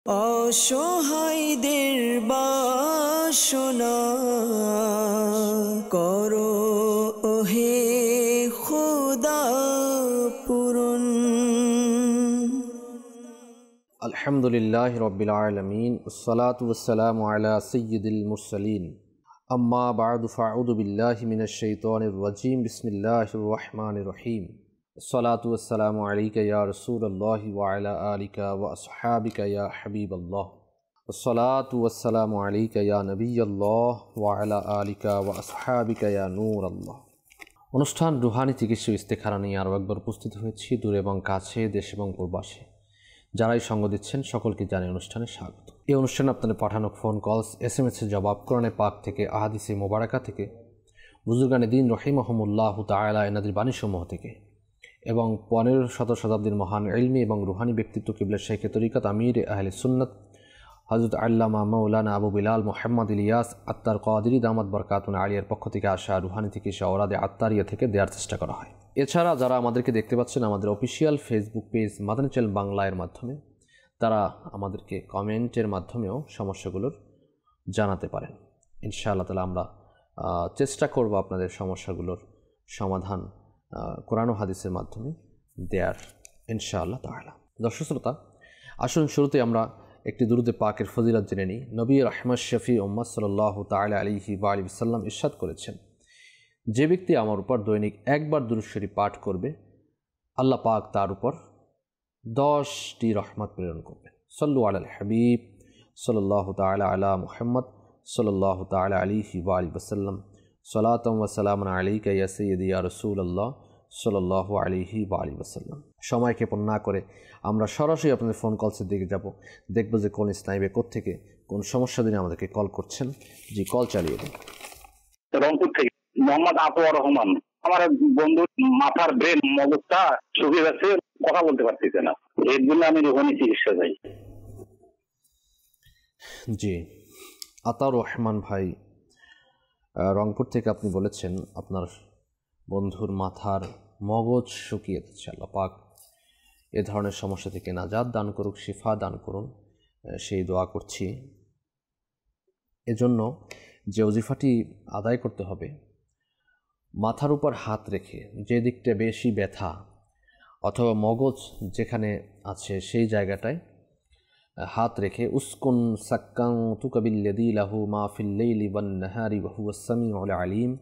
অসহায়দের বাসনা করো ওহে খোদা পূরণ। আলহামদুলিল্লাহি রাব্বিল আলামিন ওয়াসসালাতু ওয়াসসালামু আলা সাইয়্যিদিল মুরসালিন আম্মা বা'দু ফাআউযু বিল্লাহি মিনাশ শাইতানির রাজীম বিসমিল্লাহির রহমানির রহিম আসসালাতু ওয়াসসালামু আলাইকা ইয়া রাসূলুল্লাহি ওয়া আলা আলিকা ওয়া আসহাবিকা ইয়া হাবিবাল্লাহ আসসালাতু ওয়াসসালামু আলাইকা ইয়া নবিয়াল্লাহ ওয়া আলা আলিকা ওয়া আসহাবিকা ইয়া নূরাল্লাহ। অনুষ্ঠান রুহানি চিকিৎসা ইস্তেখারা নিয়ে আরও একবার উপস্থিত হয়েছি, দূরে এবং কাছে, দেশ এবং প্রবাসে যারাই সঙ্গ দিচ্ছেন সকলকে জানিয়ে অনুষ্ঠানে স্বাগত। এই অনুষ্ঠানে আপনাদের পাঠানো ফোন কলস, SMS-এর জবাব, কোরআনে পাক থেকে, আহাদিসে মোবারকা থেকে, বুজুর্গানে দ্বীন রহিমাহুমুল্লাহ তাআলা এনাদের বাণীসমূহ থেকে এবং 15 শতাব্দীর মহান ইলমি এবং রুহানি ব্যক্তিত্ব কিবলা শাইখে তরিকত আমির আহলে সুন্নাত হযরত আল্লামা মাওলানা আবু বিলাল মুহাম্মদ ইলিয়াস আত্তার কাদেরী দামাত বরকাতুন আলিয়ার পক্ষ থেকে আসা রুহানি চিকিৎসা ওরাদে আত্তারিয়া থেকে দেওয়ার চেষ্টা করা হয়। এছাড়া যারা আমাদেরকে দেখতে পাচ্ছেন আমাদের official Facebook page Madani channel Bangla এর মাধ্যমে, তারা আমাদেরকে কমেন্টের মাধ্যমেও সমস্যাগুলোর জানাতে পারেন। ইনশাআল্লাহ তাআলা আমরা চেষ্টা করব আপনাদের সমস্যাগুলোর সমাধান কোরআন ও হাদিসের মাধ্যমে দেয়ার ইনশাআল্লাহ তাআলা। দর্শক শ্রোতা, আসুন শুরুতে আমরা একটি দুরূদে পাকের ফজিলত জেনে নিই। নবী রাহমাত শফি উম্মাত সাল্লাল্লাহু তাআলা আলাইহি ওয়া আলিহি ওয়াসাল্লাম ইরশাদ করেছেন, যে ব্যক্তি আমার উপর দৈনিক একবার দুরূদ শরীফ পাঠ করবে, আল্লাহ পাক তার উপর 10টি রহমত প্রেরণ করবেন। সাল্লু আলাল হাবিব সাল্লাল্লাহু তাআলা আলা মুহাম্মদ সাল্লাল্লাহু তাআলা আলাইহি ওয়া আলিহি ওয়াসাল্লাম সালাতাম ওয়া সালামান আলাইকা ইয়া সাইয়্যিদি ইয়া রাসূলুল্লাহ সাল্লাল্লাহু আলাইহি ওয়া আলিহি ওয়াসাল্লাম। সময় ক্ষেপণ না করে আমরা সরাসরি আপনাদের ফোন কলসের দিকে যাব, দেখব যে কোন স্নাইবে কোত্থেকে কোন সমস্যা দিনে আমাদেরকে কল করছেন। জি, কল চালিয়ে দিন। রংপুর থেকে মোহাম্মদ আতোয়ার রহমান। আমার বন্ধু মাথার ব্রেন মগজটা শুকিয়ে যাচ্ছে, কথা বলতে পারতেছে না, এর জন্য আমি রুহানি চিকিৎসা চাই। জি, আতাউর রহমান ভাই রংপুর থেকে আপনি বলেছেন আপনার বন্ধুর মাথার মগজ শুকিয়ে যাচ্ছে। আল্লাহ পাক এ ধরনের সমস্যা থেকে নাজাত দান করুক, শিফা দান করুন, সেই দোয়া করছি। এজন্য যে ওজিফাটি আদায় করতে হবে, মাথার উপর হাত রেখে যে দিকটা বেশি ব্যথা অথবা মগজ যেখানে আছে সেই জায়গাটায় হাত রেখে উসকুন সাক্কাং তুকাবিল্লাযী লাহু মা ফিল লাইলি ওয়ান নাহারি ওয়া হুয়াস সামিউল আলিম।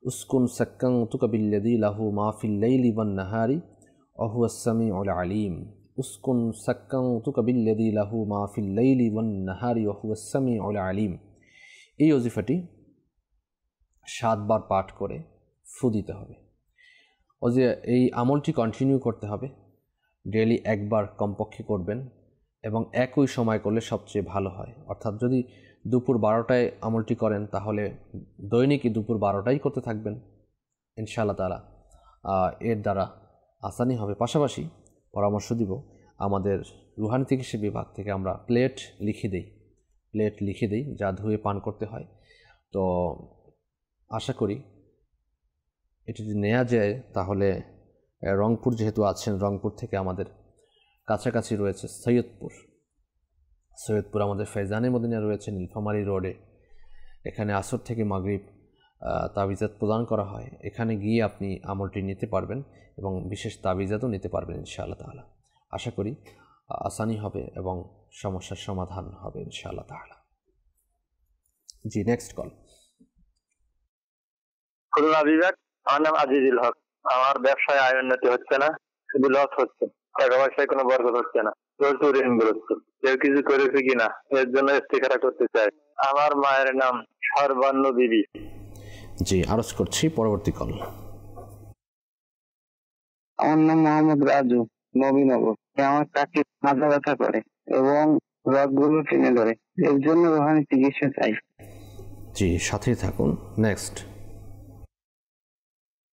উসকুন সাক্কাং তুকাবিল্লাযী লাহু মা ফিল লাইলি ওয়ান নাহারি ওয়া হুয়াস সামিউল আলিম। উসকুন সাক্কাং তুকাবিল্লাযী লাহু মা ফিল লাইলি ওয়ান নাহারি ওয়া হুয়াস সামিউল আলিম। এই ওজিফাটি 7 বার পাঠ করে ফু দিতে হবে। এই আমলটি কন্টিনিউ করতে হবে, ডেইলি একবার কমপক্ষে করবেন এবং একই সময় করলে সবচেয়ে ভালো হয়। অর্থাৎ যদি দুপুর 12টায় আমলটি করেন তাহলে দৈনিকই দুপুর 12টাই করতে থাকবেন ইনশাআল্লাহ তাআলা, এর দ্বারা আসানি হবে। পাশাপাশি পরামর্শ দিব, আমাদের রুহানি চিকিৎসা বিভাগ থেকে আমরা প্লেট লিখে দিই যা ধুয়ে পান করতে হয়। তো আশা করি এটি যদি নেওয়া যায় তাহলে রংপুর যেহেতু আছেন, রংপুর থেকে আমাদের কাছাকাছি রয়েছে সৈয়দপুর আমাদের ফেজানে মদিনা রয়েছে নীলফামারী রোডে। এখানে আসর থেকে মাগরিব তাবিজাত প্রদান করা হয়। এখানে গিয়ে আপনি আমলটি নিতে পারবেন এবং বিশেষ তাবিজাতও নিতে পারবেন ইনশাআল্লাহ তাআলা। আশা করি আসানি হবে এবং সমস্যার সমাধান হবে ইনশাআল্লাহ তাআলা। জি, নেক্সট কল। খুলনা বিভাগ, আমার নাম আজিজুল হক। আমার ব্যবসায় আয় উন্নতি হচ্ছে না, শুধু লস হচ্ছে, টাকা পয়সায় কোনো বরকত হচ্ছে না, প্রচুর ঋণ বেরোচ্ছে। কেউ কিছু করেছে কিনা এর জন্য ইস্তেখারা করতে চাই। আমার মায়ের নাম সর্বান্ন বিবি। জি, আরজ করছি পরবর্তী কল। আমার নাম মোহাম্মদ রাজু, নবীনগর। আমার কাছে মাথা ব্যথা করে এবং রগগুলো টেনে ধরে, এর জন্য রুহানি চিকিৎসা চাই। জি, সাথেই থাকুন। নেক্সট।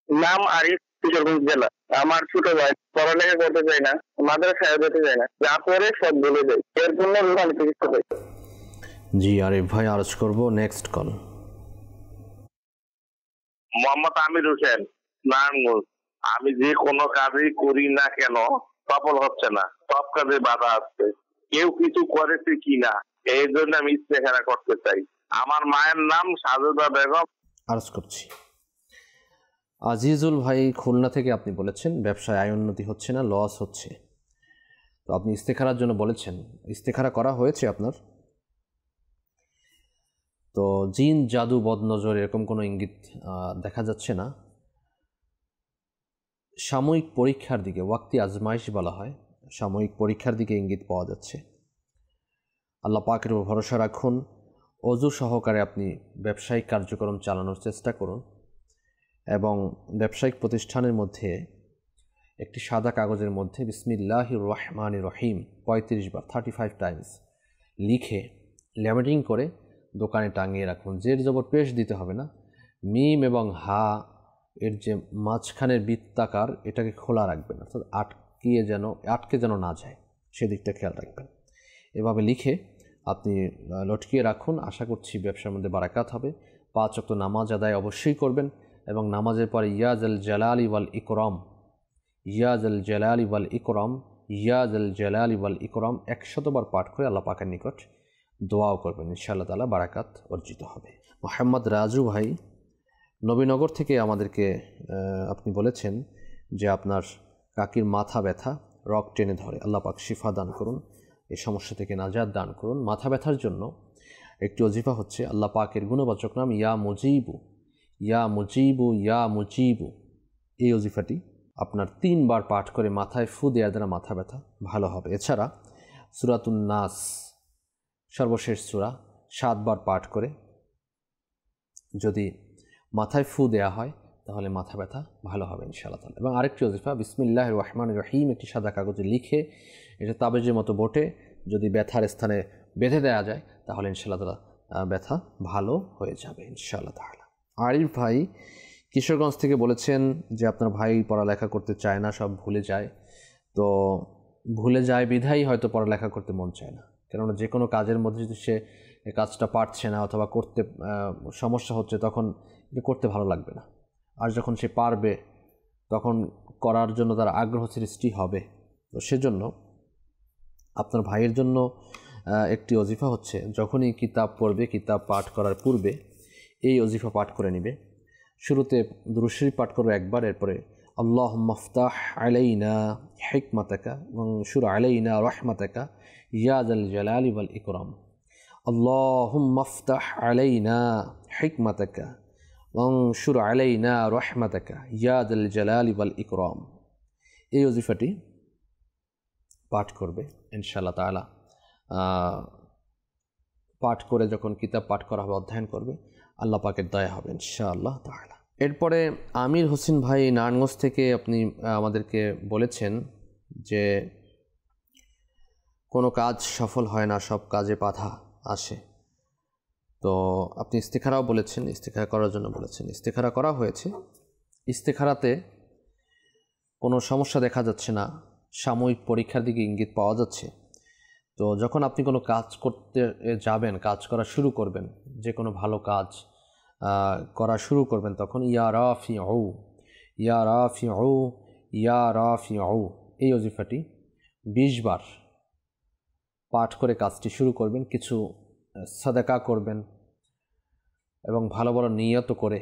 নাম আরিফ, কিশোরগঞ্জ জেলা। আমার ছোট ভাই পড়ালেখা করতে চায় না, মাদ্রাসায় যেতে চায় না, যা করে সব ভুলে যায়, এর জন্য রুহানি চিকিৎসা চাই। জি, আরিফ ভাই আরজ করব। Next call. মোহাম্মদ আমির হোসেন, নারায়ণগঞ্জ। আমি যে কোনো কাজই করি না কেন সফল হচ্ছে না, সব কাজে বাধা আসছে। কেউ কিছু করেছে কিনা, এই জন্য আমি ইস্তেখারা করতে চাই। আমার মায়ের নাম সাজেদা বেগম। আরজ করছি, আজিজুল ভাই খুলনা থেকে আপনি বলেছেন ব্যবসায় আয় উন্নতি হচ্ছে না, লস হচ্ছে। তো আপনি ইস্তেখারার জন্য বলেছেন, ইস্তেখারা করা হয়েছে আপনার? তো জিন, জাদু, বদনজর এরকম কোনো ইঙ্গিত দেখা যাচ্ছে না। সাময়িক পরীক্ষার দিকে, ওয়াক্তি আজমাইশ বলা হয়, সাময়িক পরীক্ষার দিকে ইঙ্গিত পাওয়া যাচ্ছে। আল্লাহ পাকের উপর ভরসা রাখুন, অজু সহকারে আপনি ব্যবসায়িক কার্যক্রম চালানোর চেষ্টা করুন এবং ব্যবসায়িক প্রতিষ্ঠানের মধ্যে একটি সাদা কাগজের মধ্যে বিসমিল্লাহির রহমানির রহিম 35 বার 35 টাইমস লিখে ল্যামিনেটিং করে দোকানে টাঙিয়ে রাখুন। জের জবর পেশ দিতে হবে না, মিম এবং হা এর যে মাঝখানের বৃত্তাকার এটাকে খোলা রাখবেন, অর্থাৎ আটকে যেন না যায়, সেদিকটা খেয়াল রাখবেন। এভাবে লিখে আপনি লটকিয়ে রাখুন। আশা করছি ব্যবসার মধ্যে বারাকাত হবে। 5 ওয়াক্ত নামাজ আদায় অবশ্যই করবেন এবং নামাজের পরে ইয়াজাল জালালি ওয়াল ইকরাম, ইয়াজাল জালালি ওয়াল ইকরাম, ইয়াজাল জালালি ওয়াল ইকরাম 100 বার পাঠ করে আল্লাহ পাকের নিকট দোয়াও করবেন। ইনশাআল্লাহ তাআলা বারাকাত অর্জিত হবে। মোহাম্মদ রাজু ভাই নবীনগর থেকে আমাদেরকে আপনি বলেছেন যে আপনার কাকির মাথা ব্যথা, রক টেনে ধরে। আল্লাহ পাক শিফা দান করুন, এই সমস্যা থেকে নাজাত দান করুন। মাথা ব্যথার জন্য একটি ওজিফা হচ্ছে আল্লাহ পাকের গুণবাচক নাম ইয়া মুজিবু, ইয়া মুজিবু, ইয়া মুজিবু। এই ওজিফাটি আপনার 3 বার পাঠ করে মাথায় ফু দেওয়ার দ্বারা মাথা ব্যথা ভালো হবে। এছাড়া সূরাতুন নাস সর্বশেষ সূরা 7 বার পাঠ করে যদি মাথায় ফু দেওয়া হয় তাহলে মাথা ব্যথা ভালো হবে ইনশাআল্লাহ তাআলা। এবং আরেকটি ওজিফা বিসমিল্লাহির রহমানির রহিম একটি সাদা কাগজে লিখে এটা তাবিজের মতো বটে যদি ব্যথার স্থানে বেঁধে দেওয়া যায় তাহলে ইনশাআল্লাহ তাআলা ব্যথা ভালো হয়ে যাবে ইনশাআল্লাহ তাআলা। আরিফ ভাই কিশোরগঞ্জ থেকে বলেছেন যে আপনার ভাই পড়ালেখা করতে চায় না, সব ভুলে যায়। তো ভুলে যায় বিধায় হয়তো পড়ালেখা করতে মন চায় না, কেননা যে কোনো কাজের মধ্যে যদি সে কাজটা পারছে না অথবা করতে সমস্যা হচ্ছে তখন করতে ভালো লাগবে না। আর যখন সে পারবে তখন করার জন্য তার আগ্রহ সৃষ্টি হবে। তো সেজন্য আপনার ভাইয়ের জন্য একটি ওজিফা হচ্ছে যখনই কিতাব পড়বে, কিতাব পাঠ করার পূর্বে এই ওজিফা পাঠ করে নেবে। শুরুতে দুরূদ শরীফ পাঠ করবে একবার, এরপরে আল্লাহুম্মা আফতাহ আলাইনা হিকমাতাকা ওয়ানশুর আলাইনা রাহমাতাকা ইয়া যাল জালালি ওয়াল ইকরাম, আল্লাহুম্মা আফতাহ আলাইনা হিকমাতাকা ওয়ানশুর আলাইনা রাহমাতাকা ইয়া যাল জালালি ওয়াল ইকরাম। এই ওজিফাটি পাঠ করবে ইনশাআল্লাহ তাআলা। পাঠ করে যখন কিতাব পাঠ করা হবে, অধ্যয়ন করবে, আল্লাহ পাকের দয়া হবে ইনশাআল্লাহ তাআলা। এরপরে আমির হোসেন ভাই নারায়ণগঞ্জ থেকে আপনি আমাদেরকে বলেছেন যে কোনো কাজ সফল হয় না, সব কাজে বাধা আসে। তো আপনি ইস্তেখারাও বলেছেন, ইস্তেখারা করার জন্য বলেছেন। ইস্তেখারা করা হয়েছে, ইস্তেখারাতে কোনো সমস্যা দেখা যাচ্ছে না, সাময়িক পরীক্ষার দিকে ইঙ্গিত পাওয়া যাচ্ছে। তো যখন আপনি কোনো কাজ করতে যাবেন, কাজ করা শুরু করবেন, যে কোনো ভালো কাজ করা শুরু করবেন, তখন ইয়া রাফিউ, ইয়া রাফিউ, ইয়া রাফিউ এই ওজিফাটি 20 বার পাঠ করে কাজটি শুরু করবেন। কিছু সাদাকা করবেন এবং ভালো ভালো নিয়ত করে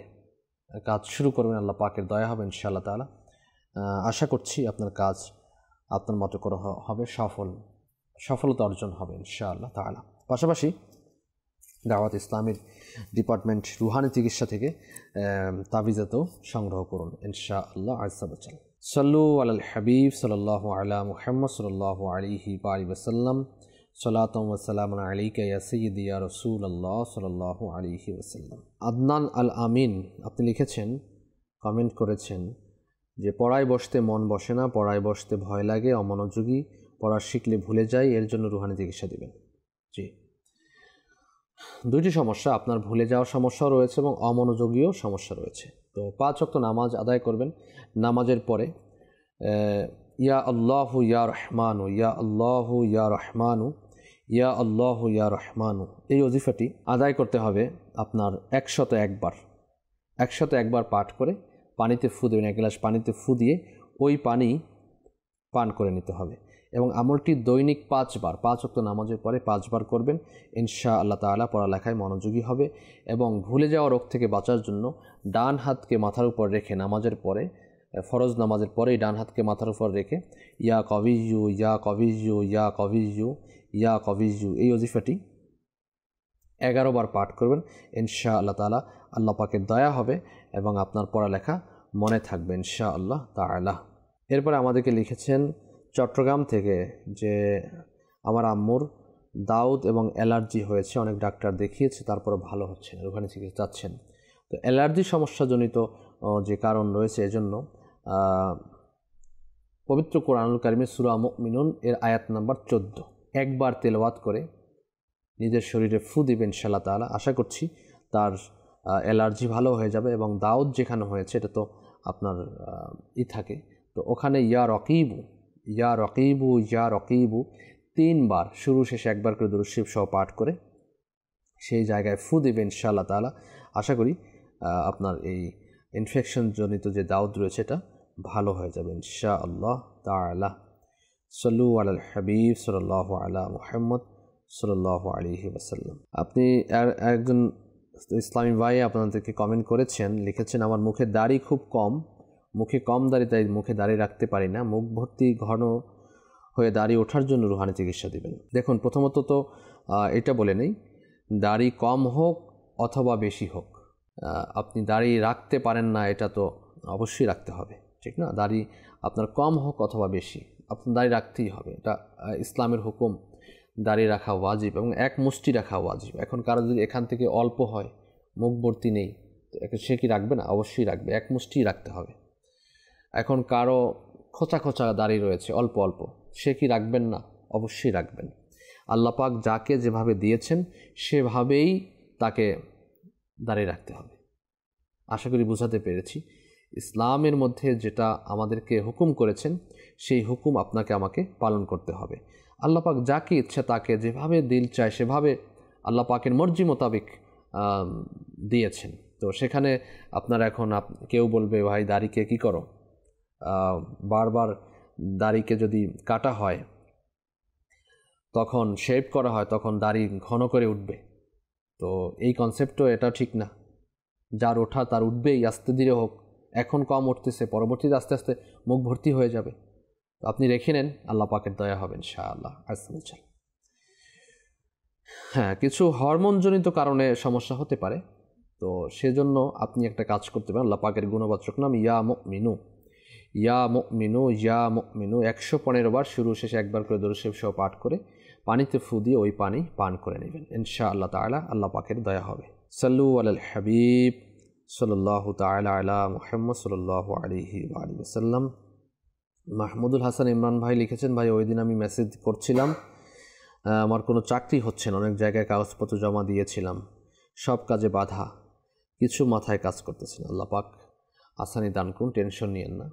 কাজ শুরু করবেন। আল্লাহ পাকের দয়া হবে ইনশাআল্লাহ তাআলা। আশা করছি আপনার কাজ আপনার মতো করে হবে, সফলতা অর্জন হবে ইনশাআল্লাহ তাআলা। পাশাপাশি দাওয়াত ইসলামের ডিপার্টমেন্ট রুহানি চিকিৎসা থেকে তাবিজাতও সংগ্রহ করুন ইনশাআল্লাহ আযজা ওয়া জাল। সাল্লু আলাল হাবিব সাল্লাল্লাহু আলা মুহাম্মদ সাল্লাল্লাহু আলাইহি ওয়া সাল্লাম। সালাতু ওয়া সালামুন আলাইকা ইয়া সাইয়্যিদি ইয়া রাসূলুল্লাহ সাল্লাল্লাহু আলাইহি ওয়া সাল্লাম। আদনান আল আমিন আপনি লিখেছেন, কমেন্ট করেছেন যে পড়ায় বসতে মন বসে না, পড়ায় বসতে ভয় লাগে, অমনোযোগী, পড়া শিখলে ভুলে যাই, এর জন্য রুহানি চিকিৎসা দিবেন। জি, দুইটি সমস্যা, আপনার ভুলে যাওয়ার সমস্যাও রয়েছে এবং অমনোযোগীও সমস্যা রয়েছে। তো 5 ওয়াক্ত নামাজ আদায় করবেন। নামাজের পরে ইয়া আল্লাহু ইয়া রহমানু, ইয়া আল্লাহু ইয়া রহমানু, ইয়া আল্লাহু ইয়া রহমানু এই ওজিফাটি আদায় করতে হবে আপনার 101 বার। 101 বার পাঠ করে পানিতে ফু দেবেন। 1 গ্লাস পানিতে ফু দিয়ে ওই পানি পান করে নিতে হবে। এবং আমলটি দৈনিক 5 বার, 5 ওয়াক্ত নামাজের পরে 5 বার করবেন। ইনশাআল্লাহ তাআলা পড়ালেখায় মনোযোগী হবে এবং ভুলে যাওয়া রোগ থেকে বাঁচার জন্য ডান হাতকে মাথার উপর রেখে নামাজের পরে, ফরজ নামাজের পরেই ডান হাতকে মাথার উপর রেখে ইয়া কবিয়্যু ইয়া কবিয়্যু ইয়া কবিয়্যু ইয়া কবিয়্যু এই ওজিফাটি 11 বার পাঠ করবেন। ইনশাআল্লাহ তাআলা আল্লাহ পাকের দয়া হবে এবং আপনার পড়ালেখা মনে থাকবে ইনশাআল্লাহ তাআলা। এরপরে আমাদেরকে লিখেছেন চট্টগ্রাম থেকে যে আমার আম্মুর দাউদ এবং অ্যালার্জি হয়েছে, অনেক ডাক্তার দেখিয়েছে, তারপরে ভালো হচ্ছে না, ওখানে চিকিৎসা চাচ্ছেন। তো অ্যালার্জি সমস্যাজনিত যে কারণ রয়েছে এজন্য পবিত্র কোরআনুল কারিমের সূরা মুমিনুন এর আয়াত নাম্বার 14 একবার তেলাওয়াত করে নিজের শরীরে ফু দিবেন ইনশাআল্লাহ তাআলা। আশা করছি তার অ্যালার্জি ভালো হয়ে যাবে। এবং দাউদ যেখানে হয়েছে এটা তো আপনার থাকে, তো ওখানে ইয়া রকিবু ইয়া রকিবু ইয়া রকিবু 3 বার শুরু শেষে একবার করে দুরূদ শরীফ সহ পাঠ করে সেই জায়গায় ফু দিবেন ইনশাআল্লাহ তাআলা। আশা করি আপনার এই ইনফেকশনজনিত যে দাউদ রয়েছে এটা ভালো হয়ে যাবে ইনশাআল্লাহ তাআলা। সাল্লু আলাল হাবিব সাল্লাল্লাহু আলা মুহাম্মদ সাল্লাল্লাহু আলাইহি ওয়াসাল্লাম। আপনি একজন ইসলামী ভাই আপনাদেরকে কমেন্ট করেছেন, লিখেছেন আমার মুখে দাড়ি খুব কম, মুখে কম দাড়ি, তাই মুখে দাড়ি রাখতে পারি না, মুখ ভর্তি ঘন হয়ে দাড়ি ওঠার জন্য রুহানি চিকিৎসা দিবেন। দেখুন, প্রথমত তো এটা বলে নেই দাড়ি কম হোক অথবা বেশি হোক, আপনি দাড়ি রাখতে পারেন না এটা তো অবশ্যই রাখতে হবে, ঠিক না? দাড়ি আপনার কম হোক অথবা বেশি, আপনার দাড়ি রাখতেই হবে, এটা ইসলামের হুকুম। দাড়ি রাখা ওয়াজিব এবং এক মুষ্টি রাখা ওয়াজিব। এখন কারো যদি এখান থেকে অল্প হয়, মুখ ভর্তি নেই, সে কি রাখবে না? অবশ্যই রাখবে, এক মুষ্টি রাখতে হবে। এখন কারো খোঁচা খোঁচা দাড়ি রয়েছে অল্প অল্প, সে কি রাখবেন না? অবশ্যই রাখবেন। আল্লাহ পাক যাকে যেভাবে দিয়েছেন সেভাবেই তাকে দাড়ি রাখতে হবে। আশা করি বোঝাতে পেরেছি। ইসলামের মধ্যে যেটা আমাদেরকে হুকুম করেছেন সেই হুকুম আপনাকে আমাকে পালন করতে হবে। আল্লাহ পাক যাকে ইচ্ছা তাকে যেভাবে দিল চায় সেভাবে আল্লাহ পাকের মর্জি মোতাবেক দিয়েছেন। তো সেখানে আপনার এখন কেউ বলবে ভাই দাড়িকে কি করো, বারবার দাড়িকে যদি কাটা হয়, তখন শেভ করা হয়, তখন দাড়ি ঘন করে উঠবে। তো এই কনসেপ্টও এটা ঠিক না। যার ওঠা তার উঠবেই, আস্তে ধীরে হোক। এখন কম উঠতেছে, পরবর্তীতে আস্তে আস্তে মুখ ভর্তি হয়ে যাবে। তো আপনি রেখে নেন, আল্লাহ পাকের দয়া হবে ইনশাআল্লাহ। হ্যাঁ, কিছু হরমোনজনিত কারণে সমস্যা হতে পারে, তো সেজন্য আপনি একটা কাজ করতে পারেন। আল্লাহ পাকের গুণবাচক নাম ইয়া মুমিনু, ইয়া মুমিনু ইয়া মুমিনু 115 বার শুরু শেষে একবার করে দরুদ শরীফ সহ পাঠ করে পানিতে ফু দিয়ে ওই পানি পান করে নেবেন ইনশাআল্লাহ তাআলা। আল্লাহ পাকের দয়া হবে। সাল্লু আলাল হাবিব সাল্লাল্লাহু তাআলা আলা মুহাম্মদ সাল্লাল্লাহু আলাইহি ওয়া আলিহি ওয়াসাল্লাম। মাহমুদুল হাসান ইমরান ভাই লিখেছেন, ভাই ওই দিন আমি মেসেজ করছিলাম, আমার কোনো চাকরি হচ্ছে না, অনেক জায়গায় কাগজপত্র জমা দিয়েছিলাম, সব কাজে বাধা, কিছু মাথায় কাজ করতেছে না। আল্লাহ পাক আসানি দান করুন, টেনশন নিয়েন না।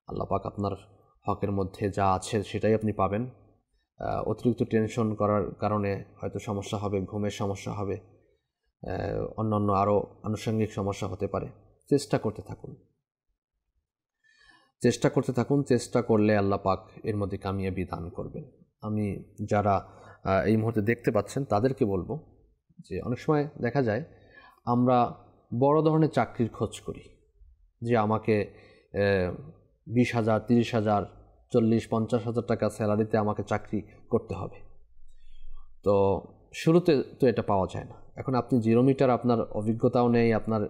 আল্লাহ পাক আপনার হকের মধ্যে যা আছে সেটাই আপনি পাবেন। অতিরিক্ত টেনশন করার কারণে হয়তো সমস্যা হবে, ঘুমের সমস্যা হবে, অন্যান্য আরও আনুষঙ্গিক সমস্যা হতে পারে। চেষ্টা করতে থাকুন, চেষ্টা করতে থাকুন। চেষ্টা করলে আল্লাহ পাক এর মধ্যে কামিয়াবি দান করবেন। আমি যারা এই মুহূর্তে দেখতে পাচ্ছেন তাদেরকে বলবো যে অনেক সময় দেখা যায় আমরা বড় ধরনের চাকরির খোঁজ করি, যে আমাকে 20,000, 30,000, 40-50,000 টাকা স্যালারিতে আমাকে চাকরি করতে হবে। তো শুরুতে তো এটা পাওয়া যায় না। এখন আপনি 0 মিটার, আপনার অভিজ্ঞতাও নেই, আপনার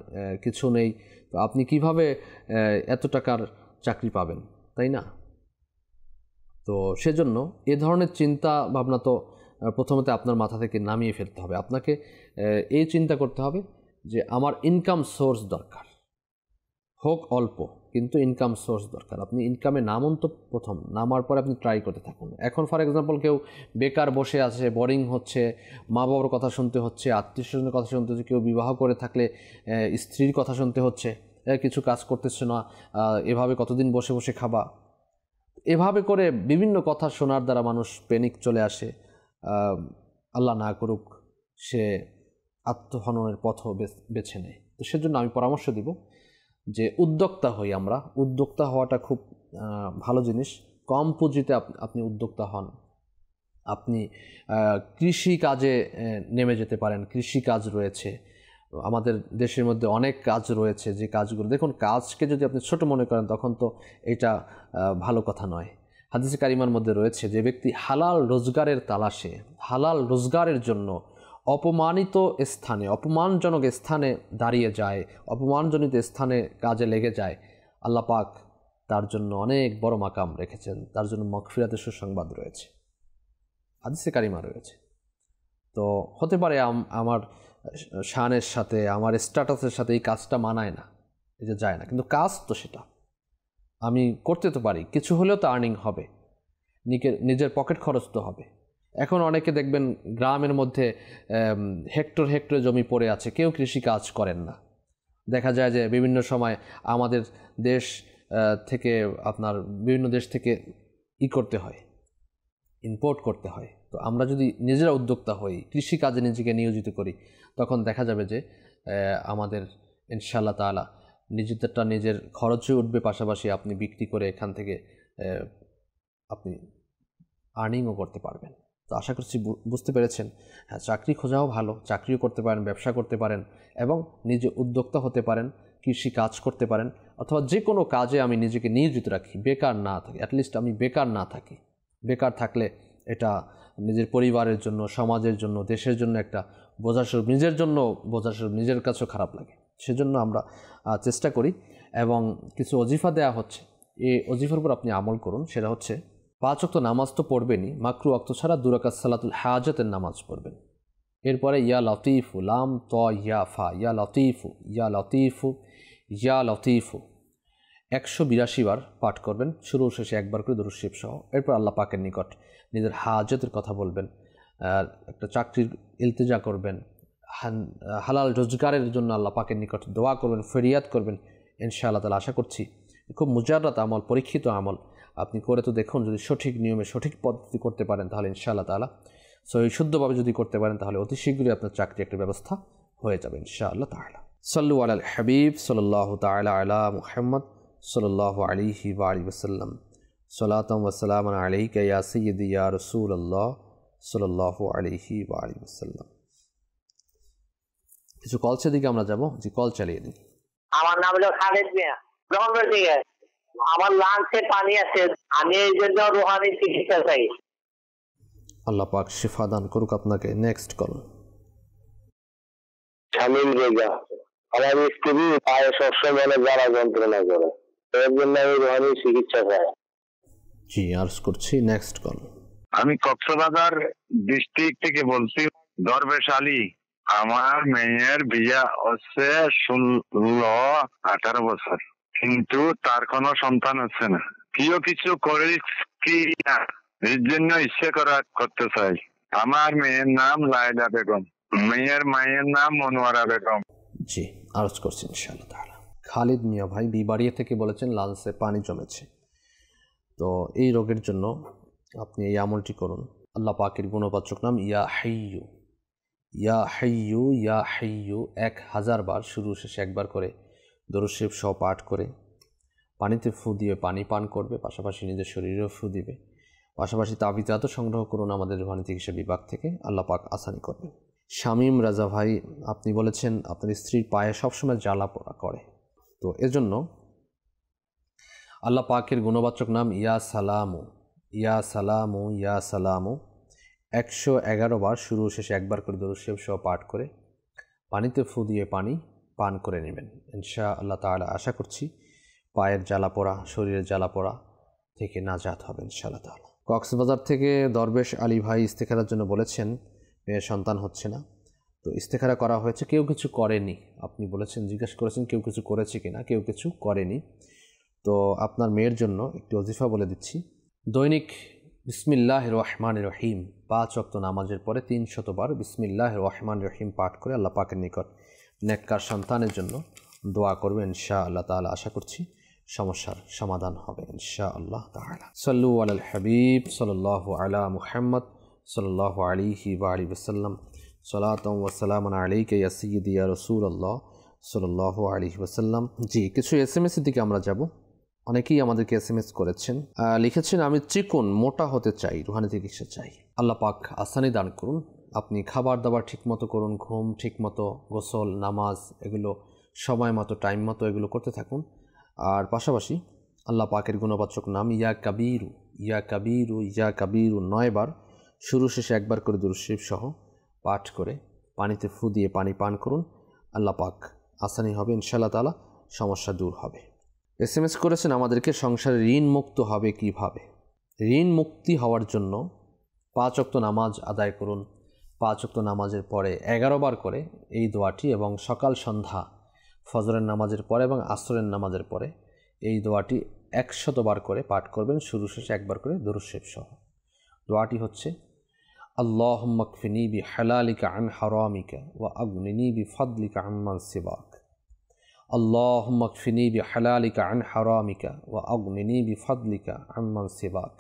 কিছু নেই, তো আপনি কিভাবে এত টাকার চাকরি পাবেন, তাই না? তো সেজন্য এ ধরনের চিন্তা ভাবনা তো প্রথমত আপনার মাথা থেকে নামিয়ে ফেলতে হবে। আপনাকে এই চিন্তা করতে হবে যে আমার ইনকাম সোর্স দরকার, হোক অল্প, কিন্তু ইনকাম সোর্স দরকার। আপনি ইনকামে নামুন তো, প্রথম নামার পরে আপনি ট্রাই করতে থাকুন। এখন ফর এক্সাম্পল কেউ বেকার বসে আছে, বোরিং হচ্ছে, মা বাবার কথা শুনতে হচ্ছে, আত্মীয় স্বজনের কথা শুনতে হচ্ছে, কেউ বিবাহ করে থাকলে স্ত্রীর কথা শুনতে হচ্ছে, কিছু কাজ করতেছে না, এভাবে কতদিন বসে বসে খাবা, এভাবে করে বিভিন্ন কথা শোনার দ্বারা মানুষ প্যানিক চলে আসে। আল্লাহ না করুক সে আত্মহননের পথও বেছে নেয়। তো সেজন্য আমি পরামর্শ দিব যে উদ্যোক্তা হই আমরা। উদ্যোক্তা হওয়াটা খুব ভালো জিনিস, কম পুঁজিতে আপনি উদ্যোক্তা হন, আপনি কৃষি কাজে নেমে যেতে পারেন। কৃষি কাজ রয়েছে আমাদের দেশের মধ্যে, অনেক কাজ রয়েছে যে কাজগুলো, দেখুন কাজকে যদি আপনি ছোট মনে করেন তখন তো এটা ভালো কথা নয়। হাদিসে কারিমার মধ্যে রয়েছে যে ব্যক্তি হালাল রোজগারের তালাশে, হালাল রোজগারের জন্য অপমানিত স্থানে, অপমানজনক স্থানে দাঁড়িয়ে যায়, অপমানজনিত স্থানে কাজে লেগে যায়, আল্লাহ পাক তার জন্য অনেক বড় মাকাম রেখেছেন, তার জন্য মাগফিরাতের সুসংবাদ রয়েছে, হাদিসে কারিমা রয়েছে। তো হতে পারে আমার শানের সাথে, আমার স্ট্যাটাসের সাথে এই কাজটা মানায় না, এই যে যায় না, কিন্তু কাজ তো সেটা আমি করতে তো পারি, কিছু হলেও তো আর্নিং হবে, নিজের পকেট খরচ তো হবে। এখন অনেকে দেখবেন গ্রামের মধ্যে হেক্টর হেক্টর জমি পড়ে আছে, কেউ কৃষি কাজ করেন না। দেখা যায় যে বিভিন্ন সময় আমাদের দেশ থেকে আপনার বিভিন্ন দেশ থেকে করতে হয়, ইম্পোর্ট করতে হয়। তো আমরা যদি নিজেরা উদ্যোক্তা হই, কৃষি কাজে নিজেকে নিয়োজিত করি, তখন দেখা যাবে যে আমাদের ইনশাআল্লাহ তাআলা নিজেদেরটা নিজের খরচে উঠবে, পাশাপাশি আপনি বিক্রি করে এখান থেকে আপনি আর্নিংও করতে পারবেন। তো আশা করছি বুঝতে পেরেছেন। হ্যাঁ, চাকরি খোঁজাও ভালো, চাকরিও করতে পারেন, ব্যবসা করতে পারেন এবং নিজে উদ্যোক্তা হতে পারেন, কৃষি কাজ করতে পারেন, অথবা যে কোনো কাজে আমি নিজেকে নিয়োজিত রাখি, বেকার না থাকি, অ্যাটলিস্ট আমি বেকার না থাকি। বেকার থাকলে এটা নিজের পরিবারের জন্য, সমাজের জন্য, দেশের জন্য একটা বোঝাস্বরূপ, নিজের জন্য বোঝাস্বরূপ, নিজের কাছেও খারাপ লাগে। সেজন্য আমরা চেষ্টা করি এবং কিছু ওজিফা দেয়া হচ্ছে, এই ওজিফার উপর আপনি আমল করুন। সেটা হচ্ছে 5 ওয়াক্ত নামাজ তো পড়বেনই, মাকরু ওয়াক্ত ছাড়া 2 রাকাত সালাতুল হাজাতের নামাজ পড়বেন। এরপরে ইয়া লতিফু, লাম ত ইয়া ফা, ইয়া লতিফু, ইয়া লতিফু, ইয়া লতিফু 182 বার পাঠ করবেন, শুরু শেষে একবার করে দরুদ শরীফ সহ। এরপর আল্লাহ পাকের নিকট নিজের হাজতের কথা বলবেন, একটা চাকরির ইলতিজা করবেন, হালাল রোজগারের জন্য আল্লাহ পাকের নিকট দোয়া করবেন, ফরিয়াদ করবেন। ইনশাআল্লাহ তাআলা আশা করছি খুব মুজাররাত আমল, পরীক্ষিত আমল, আপনি করে তো দেখুন। যদি সঠিক নিয়মে, সঠিক পদ্ধতি করতে পারেন তাহলে ইনশাআল্লাহ তাআলা, সহি শুদ্ধভাবে যদি করতে পারেন তাহলে অতি শীঘ্রই আপনার চাকরি একটা ব্যবস্থা হয়ে যাবে ইনশাআল্লাহ তাআলা। সাল্লু আলাল হাবিব সাল্লাল্লাহু তাআলা আলা মুহাম্মদ সাল্লাল্লাহু আলাইহি ওয়া আলিহি ওয়াসাল্লাম। সালাতাম ওয়া সালামান আলাইকা ইয়া সাইয়্যিদি ইয়া রাসূলুল্লাহ সাল্লাল্লাহু আলাইহি ওয়া আলিহি ওয়াসাল্লাম। কিছু কলসের দিকে আমরা যাব, যে কল চালিয়ে দিই। আমার নাম হলো খালেদ মিয়া, ব্রাহ্মণ থেকে। আমার লাঞ্চে পানি আছে, আমি এই জন্য রুহানি চিকিৎসা চাই। আল্লাহ পাক শিফা দান করুক আপনাকে। Next call. শামিম রেজা, আমার স্ত্রী পায়ে সবসময় জ্বালা যন্ত্রণা করে, এর জন্য আমি রুহানি চিকিৎসা চাই। জি, আরজ করছি। Next call. আমি কক্সবাজার ডিস্ট্রিক্ট থেকে বলছি, দরবেশ আলী। আমার মেয়ের বিয়ে হচ্ছে 16-18 বছর, কিন্তু তার কোনো সন্তান হচ্ছে না। কেউ কিছু করে কি না, এর জন্য ইচ্ছে করতে চাই। আমার মেয়ের নাম লায়লা বেগম, মেয়ের মায়ের নাম মনোয়ারা বেগম। জি, আরজ করছি ইনশাআল্লাহ তাআলা। খালিদ মিয়া ভাই বিবাড়িয়া থেকে বলেছেন লাঞ্চে পানি জমেছে। তো এই রোগের জন্য আপনি এই আমলটি করুন। আল্লাহ পাকের গুণবাচক নাম ইয়া হাইয়ু, ইয়া হাইয়ু, ইয়া হাইয়ু 1000 বার, শুরু শেষে একবার করে দরুদ শরীফ সহ পাঠ করে পানিতে ফু দিয়ে পানি পান করবে, পাশাপাশি নিজের শরীরেও ফু দিবে, পাশাপাশি তাবিজাত সংগ্রহ করুন আমাদের রুহানি চিকিৎসা বিভাগ থেকে। আল্লাহ পাক আসানি করবেন। শামীম রাজা ভাই, আপনি বলেছেন আপনার স্ত্রীর পায়ে সবসময় জ্বালা পোড়া করে, তো এজন্য আল্লাহ পাকের গুণবাচক নাম ইয়া সালামু, ইয়া সালামু, ইয়া সালামু 111 বার, শুরু শেষে একবার করে দরুদ শরীফ সহ পাঠ করে পানিতে ফু দিয়ে পানি পান করে নেবেন। ইনশাআল্লাহ তাআলা আশা করছি পায়ের জ্বালা পোড়া, শরীরের জ্বালা পোড়া থেকে নাজাত হবে ইনশাআল্লাহ তাআলা। কক্সবাজার থেকে দরবেশ আলী ভাই ইস্তেখারার জন্য বলেছেন মেয়ের সন্তান হচ্ছে না, তো ইস্তেখারা করা হয়েছে, কেউ কিছু করেনি। আপনি বলেছেন, জিজ্ঞাসা করেছেন কেউ কিছু করেছে কিনা, কেউ কিছু করেনি। তো আপনার মেয়ের জন্য একটি ওজিফা বলে দিচ্ছি। দৈনিক বিসমিল্লাহির রহমানির রহিম 5 ওয়াক্ত নামাজের পরে 300 বার বিসমিল্লাহির রহমানির রহিম পাঠ করে আল্লাহ পাকের নিকট নেককার সন্তানের জন্য দোয়া করবেন। ইনশাআল্লাহ তাআলা আশা করছি সমস্যার সমাধান হবে ইনশাআল্লাহ তাআলা। সাল্লু আলাল হাবিব সাল্লাল্লাহু আলা মুহাম্মদ সাল্লাল্লাহু আলাইহি ওয়া আলিহি ওয়াসাল্লাম। সালাতাম ওয়া সালামান আলাইকা ইয়া সাইয়্যিদি ইয়া রাসূলুল্লাহ সাল্লাল্লাহু আলাইহি ওয়াসাল্লাম। জি, কিছু এসএমএস এর দিকে আমরা যাব। অনেকেই আমাদেরকে SMS করেছেন, লিখেছেন আমি চিকন মোটা হতে চাই, রুহানি চিকিৎসা চাই। আল্লাহ পাক আসানি দান করুন। আপনি খাবার দাবার ঠিকমতো করুন, ঘুম ঠিকমতো, গোসল, নামাজ এগুলো সময় মতো, টাইম মতো এগুলো করতে থাকুন। আর পাশাপাশি আল্লাহ পাকের গুণবাচক নাম ইয়া কাবীরু, ইয়া কাবীরু, ইয়া কাবীরু 9 বার শুরু শেষে একবার করে দুরূদ শরীফ সহ পাঠ করে পানিতে ফু দিয়ে পানি পান করুন। আল্লাহ পাক আসানি হবে, ইনশাআল্লাহ তাআলা সমস্যা দূর হবে। SMS করেছেন আমাদেরকে সংসারে ঋণ মুক্ত হবে কিভাবে। ঋণ মুক্তি হওয়ার জন্য 5 ওয়াক্ত নামাজ আদায় করুন। 5 ওয়াক্ত নামাজের পরে 11 বার করে এই দোয়াটি, এবং সকাল সন্ধ্যা ফজরের নামাজের পরে এবং আসরের নামাজের পরে এই দোয়াটি 100 বার করে পাঠ করবেন, শুরু শেষে একবার করে দুরূদ শরীফ সহ। দোয়াটি হচ্ছে আল্লাহুম্মা কফিনি বিহালালিকা আন হারামিকা ওয়া আগনিনি বিফাদলিকা আম্মান সিওয়াক। আল্লাহুম্মা কফিনি বিহালালিকা আন হারামিকা ওয়া আগনিনি বিফাদলিকা আম্মান সিওয়াক।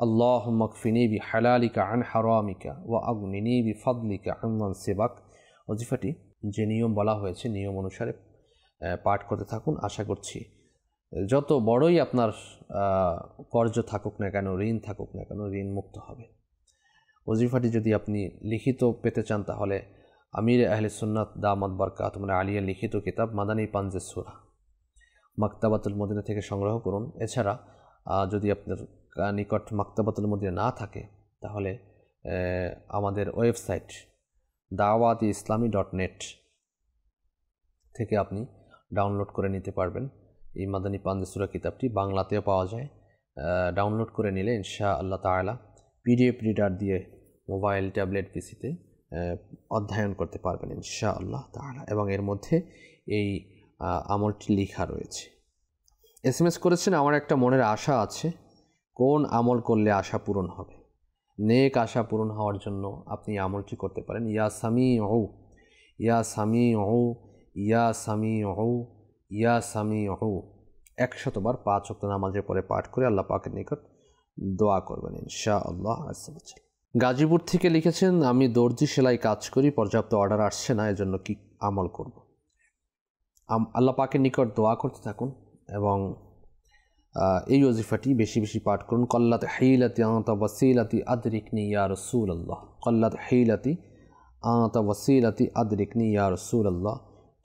আল্লাহুম্মা কফিনি বিহালালিকা আন হারামিকা ওয়া আগনিনি বিফাদলিকা আম্মান সিওয়াক। ওজিফাটি যে নিয়ম বলা হয়েছে নিয়ম অনুসারে পাঠ করতে থাকুন। আশা করছি যত বড়ই আপনার কর্জ থাকুক না কেন, ঋণ থাকুক না কেন, ঋণ মুক্ত হবে। ওজিফাটি যদি আপনি লিখিত পেতে চান তাহলে আমির আহলে সুন্নাত দামাত বারকাতুহুম আলিয়া লিখিত কিতাব মাদানী পাঞ্জে সূরা মাকতাবাতুল মদিনা থেকে সংগ্রহ করুন। এছাড়া যদি আপনার নিকট মাকতাবাতুল মদিনা না থাকে তাহলে আমাদের ওয়েবসাইট dawat-islami.net থেকে আপনি ডাউনলোড করে নিতে পারবেন। এই মাদানী পাঞ্জে সূরা কিতাবটি বাংলাতেও পাওয়া যায়। ডাউনলোড করে নিলে ইনশাআল্লাহ তাআলা PDF রিডার দিয়ে মোবাইল, ট্যাবলেট, পিসিতে অধ্যয়ন করতে পারবেন ইনশাআল্লাহ তাআলা, এবং এর মধ্যে এই আমলটি লেখা রয়েছে। SMS করেছেন আমার একটা মনের আশা আছে, কোন আমল করলে আশা পূরণ হবে। নেক আশা পূরণ হওয়ার জন্য আপনি আমলটি করতে পারেন। ইয়া সামিউ, ইয়া সামিউ, ইয়া সামিউ, ইয়া সামিউ 100 বার 5 ওয়াক্ত নামাজের পরে পাঠ করে আল্লাহ পাকের নিকট দোয়া করবেন ইনশাআল্লাহ। গাজীপুর থেকে লিখেছেন আমি দর্জি সেলাই কাজ করি, পর্যাপ্ত অর্ডার আসছে না, এজন্য কি আমল করব। আল্লাহ পাকের নিকট দোয়া করতে থাকুন এবং এই ওজিফাটি বেশি বেশি পাঠ করুন। কল্লাত হিলাতি আনতা ওয়াসিলাতি আদরিকনি ইয়া রাসূলুল্লাহ। কল্লাত হিলাতি আনতা ওয়াসিলাতি আদরিকনি ইয়া রাসূলুল্লাহ।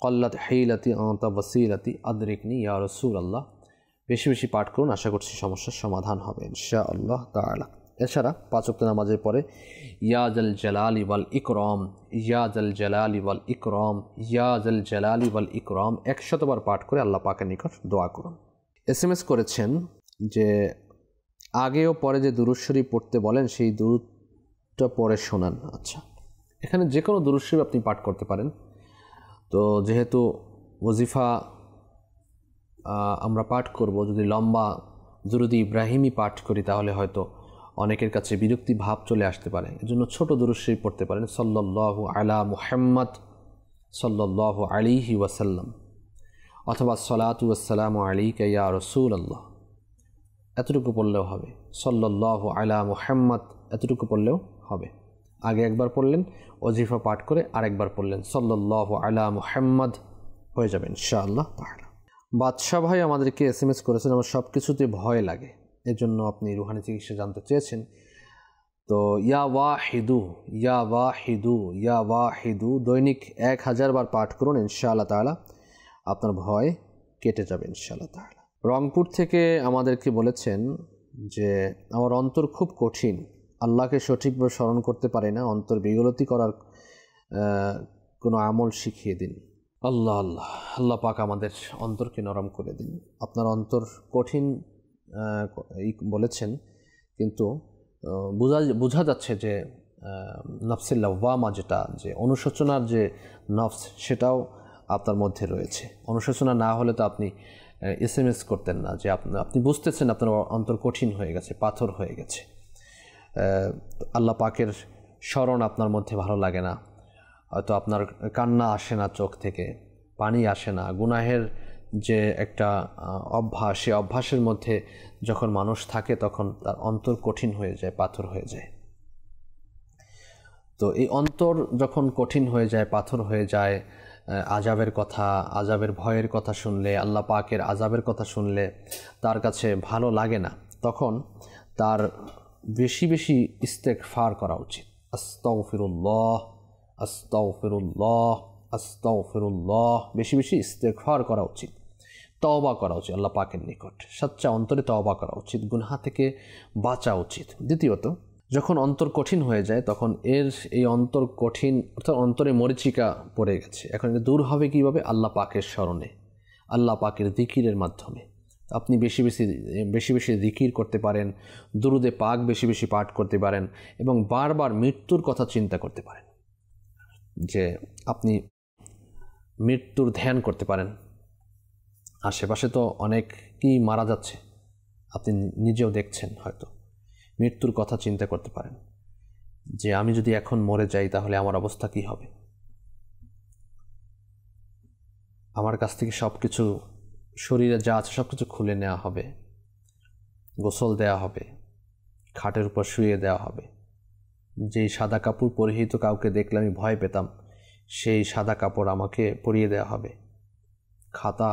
কল্লাত হিলাতি আনতা ওয়াসিলাতি আদরিকনি ইয়া রাসূলুল্লাহ। বেশি বেশি পাঠ করুন, আশা করছি সমস্যার সমাধান হবে ইনশাআল্লাহ তাআলা। এছাড়া 5 ওয়াক্ত নামাজের পরে ইয়া জাল জালালি ওয়াল ইকরাম, ইয়া জাল জালালি ওয়াল ইকরাম, ইয়া জাল জালালি ওয়াল ইকরাম 100 বার পাঠ করে আল্লাহ পাকের নিকট দোয়া করুন। SMS করেছেন যে আগে ও পরে যে দুরূদ শরীফ পড়তে বলেন সেই দুরূদটা পরে শোনান। আচ্ছা, এখানে যে কোনো দুরূদ শরীফ আপনি পাঠ করতে পারেন। তো যেহেতু ওজিফা আমরা পাঠ করব, যদি লম্বা দুরূদ ইব্রাহিমী পাঠ করি তাহলে হয়তো অনেকের কাছে বিরক্তি ভাব চলে আসতে পারে। এজন্য ছোট দুরূদ শরীফ পড়তে পারেন। সাল্লাল্লাহু আলা মুহাম্মদ সাল্লাল্লাহু আলাইহি ওয়াসাল্লাম, অথবা সালাতু ওয়াসসালামু আলাইকা ইয়া রাসূলুল্লাহ, এতটুকু পড়লেও হবে। সাল্লাল্লাহু আলা মুহাম্মদ এতটুকু পড়লেও হবে। আগে একবার পড়লেন, ওজিফা পাঠ করে আরেকবার পড়লেন, সাল্লাল্লাহু আলা মুহাম্মদ, হয়ে যাবে ইনশাআল্লাহ তাআলা। বাদশা ভাই আমাদেরকে SMS করেছেন আমার সব কিছুতে ভয় লাগে, এজন্য আপনি রুহানি চিকিৎসা জানতে চেয়েছেন। তো ইয়া ওয়াহিদু, ইয়া ওয়াহিদু, ইয়া ওয়াহিদু দৈনিক 1000 বার পাঠ করুন, ইনশাআল্লাহ তাআলা আপনার ভয় কেটে যাবে ইনশাআল্লাহ তাআলা। রংপুর থেকে আমাদেরকে বলেছেন যে আমার অন্তর খুব কঠিন, আল্লাহকে সঠিকভাবে স্মরণ করতে পারি না, অন্তর বিগলতি করার কোনো আমল শিখিয়ে দিন। আল্লাহ আল্লাহ, আল্লাহ পাক আমাদের অন্তরকে নরম করে দিন। আপনার অন্তর কঠিন বলেছেন, কিন্তু বোঝা যাচ্ছে যে নফসিল লাওয়ামা, যেটা যে অনুশোচনার যে নফস, সেটাও আপনার মধ্যে রয়েছে। অনুশোচনা না হলে তো আপনি SMS করতেন না, যে আপনি বুঝতেছেন আপনার অন্তর কঠিন হয়ে গেছে, পাথর হয়ে গেছে। আল্লাহ পাকের স্মরণ আপনার মধ্যে ভালো লাগে না, হয়তো আপনার কান্না আসে না, চোখ থেকে পানি আসে না। গুনাহের যে একটা অভ্যাস, সে অভ্যাসের মধ্যে যখন মানুষ থাকে তখন তার অন্তর কঠিন হয়ে যায়, পাথর হয়ে যায়। তো এই অন্তর যখন কঠিন হয়ে যায়, পাথর হয়ে যায়, আযাবের কথা, আযাবের ভয়ের কথা শুনলে, আল্লাহ পাকের আযাবের কথা শুনলে তার কাছে ভালো লাগে না, তখন তার বেশি বেশি ইস্তেগফার করা উচিত। আস্তাগফিরুল্লাহ, আস্তাগফিরুল্লাহ, আস্তাগফিরুল্লাহ, বেশি বেশি ইস্তেগফার করা উচিত, তওবা করা উচিত আল্লাহ পাকের নিকট, সচ্চা অন্তরে তওবা করা উচিত, গুনাহ থেকে বাঁচা উচিত। দ্বিতীয়ত, যখন অন্তর কঠিন হয়ে যায় তখন এই অন্তর কঠিন, অর্থাৎ অন্তরে মরিচিকা পড়ে গেছে, এখন এটা দূর হবে কীভাবে? আল্লাহ পাকের স্মরণে, আল্লাহ পাকের জিকিরের মাধ্যমে। আপনি বেশি বেশি জিকির করতে পারেন, দুরুদে পাক বেশি বেশি পাঠ করতে পারেন, এবং বারবার মৃত্যুর কথা চিন্তা করতে পারেন, যে আপনি মৃত্যুর ধ্যান করতে পারেন। আশেপাশে তো অনেকেই মারা যাচ্ছে, আপনি নিজেও দেখছেন, হয়তো মৃত্যুর কথা চিন্তা করতে পারেন যে আমি যদি এখন মরে যাই তাহলে আমার অবস্থা কী হবে, আমার কাছ থেকে সব কিছু, শরীরে যা আছে সব কিছু খুলে নেওয়া হবে, গোসল দেওয়া হবে, খাটের উপর শুয়ে দেওয়া হবে, যেই সাদা কাপড় পরিহিত কাউকে দেখলে আমি ভয় পেতাম সেই সাদা কাপড় আমাকে পরিয়ে দেওয়া হবে, খাতা,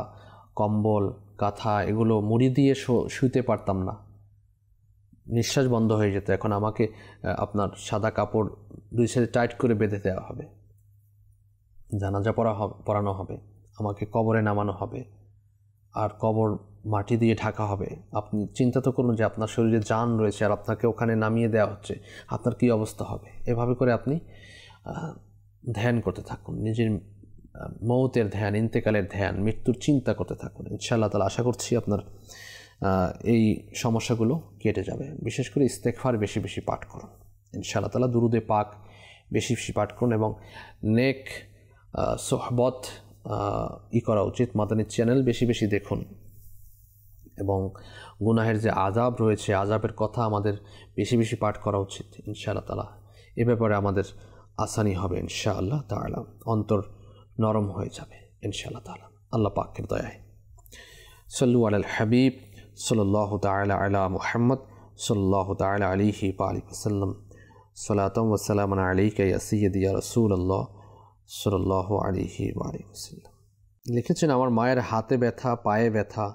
কম্বল, কাঁথা এগুলো মুড়ি দিয়ে শুতে পারতাম না, নিঃশ্বাস বন্ধ হয়ে যেত, এখন আমাকে আপনার সাদা কাপড় দুই সাইডে টাইট করে বেঁধে দেওয়া হবে, জানাজা পড়ানো হবে, আমাকে কবরে নামানো হবে, আর কবর মাটি দিয়ে ঢাকা হবে। আপনি চিন্তা তো করুন যে আপনার শরীরে জান রয়েছে আর আপনাকে ওখানে নামিয়ে দেওয়া হচ্ছে, আপনার কী অবস্থা হবে। এভাবে করে আপনি ধ্যান করতে থাকুন, নিজের মৌতের ধ্যান, ইন্তেকালের ধ্যান, মৃত্যুর চিন্তা করতে থাকুন। ইনশাআল্লাহ তাআলা আশা করছি আপনার এই সমস্যাগুলো কেটে যাবে। বিশেষ করে ইস্তেগফার বেশি বেশি পাঠ করুন ইনশাআল্লাহ তাআলা, দুরুদে পাক বেশি বেশি পাঠ করুন, এবং নেক সোহবত করা উচিত, মাদানী চ্যানেল বেশি বেশি দেখুন, এবং গুনাহের যে আযাব রয়েছে, আযাবের কথা আমাদের বেশি বেশি পাঠ করা উচিত ইনশাআল্লাহ তাআলা। এ ব্যাপারে আমাদের আসানি হবে ইনশাআল্লাহ তাআলা, অন্তর নরম হয়ে যাবে ইনশাআল্লাহ তাআলা আল্লাহ পাকের দয়ায়। সাল্লু আলাল হাবিব সাল্লাল্লাহু তাআলা আলা মুহাম্মদ সাল্লাল্লাহু তাআলা আলাইহি ওয়া আলিহি ওয়াসাল্লাম। সালাতাম ওয়া সালামান আলাইকা ইয়া সাইয়্যিদি ইয়া রাসূলুল্লাহ সাল্লাল্লাহু আলাইহি ওয়া আলিহি ওয়াসাল্লাম। লিখেছেন, আমার মায়ের হাতে ব্যথা, পায়ে ব্যথা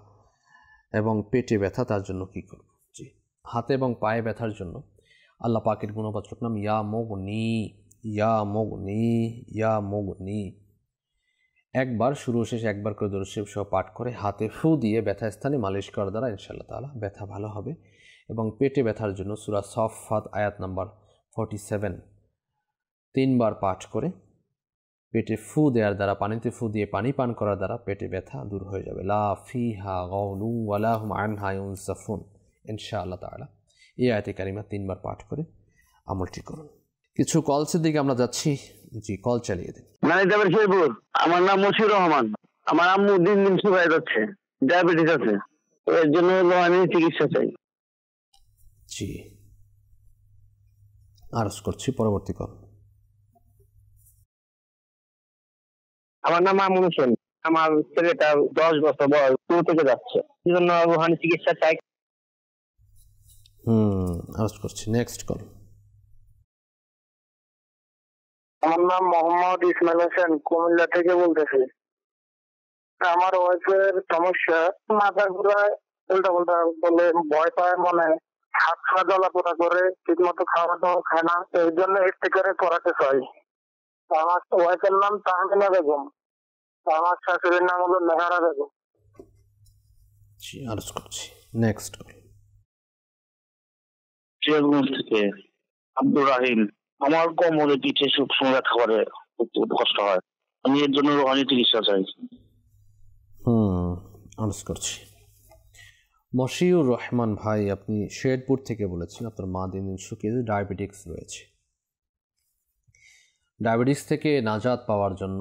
এবং পেটে ব্যথা, তার জন্য কী করব? জি, হাতে এবং পায়ে ব্যথার জন্য আল্লাহ পাকের গুণবাচক নাম ইয়া মুগনি, ইয়া মুগনি, ইয়া মুগনি, একবার শুরু শেষ একবার করে দরুদ শরীফ সহ পাঠ করে হাতে ফু দিয়ে ব্যথা স্থানে মালিশ করার দ্বারা ইনশাআল্লাহ তাআলা ব্যথা ভালো হবে। এবং পেটে ব্যথার জন্য সূরা সাফফাত আয়াত নাম্বার 47 তিনবার পাঠ করে পেটে ফু দেওয়ার দ্বারা, পানিতে ফু দিয়ে পানি পান করার দ্বারা পেটে ব্যথা দূর হয়ে যাবে। লা ফিহা গাউলু ওয়ালা হুম আনহা ইউনসাফুন ইনশাআল্লাহ তাআলা। এই আয়াতে কারিমা তিনবার পাঠ করে আমলটি করুন। কিছু কলসের দিকে আমরা যাচ্ছি। জি, কল চালিয়ে দিন। আমার নাম মশিউর রহমান। আমার আম্মু দিন দিন শুকায় যাচ্ছে, ডায়াবেটিস আছে, এর জন্য আমি চিকিৎসা চাই। জি, আরজ করছি, পরবর্তী কল। আমার নাম মামুন হোসেন। আমার ছেলেটা 10 বছর বয়স, শুরু থেকে যাচ্ছে, এই জন্য রুহানি চিকিৎসা চাই। আরজ করছি, নেক্সট কল। আমার নাম মোহাম্মদ ইসমাইল হোসেন, কুমিল্লা থেকে বলতেছি। আমার ওয়াইফের সমস্যা, মাথা ঘুরায়, উল্টা পাল্টা বলে, ভয় পায়, মনে হাত পা জ্বালাপোড়া করে, ঠিক মতো খাওয়া দাওয়া খায় না, এই জন্য ইফতিকারে করাতে চাই। আমার ওয়াইফের নাম তাহমিনা বেগম, আমার শাশুড়ির নাম হলো মেহারা বেগম। জি, আরজ করছি, নেক্সট কল। সিরাজগঞ্জ থেকে আব্দুর রাহিম। আমার কোমরে পিঠে সবসময় ব্যথা করে, খুব কষ্ট হয়, আমি এর জন্য রুহানি চিকিৎসা চাই। আরজ করছি। মশিউর রহমান ভাই, আপনি শেরপুর থেকে বলেছেন আপনার মা দিন দিন শুকিয়ে ডায়াবেটিক্স রয়েছে। ডায়াবেটিক্স থেকে নাজাত পাওয়ার জন্য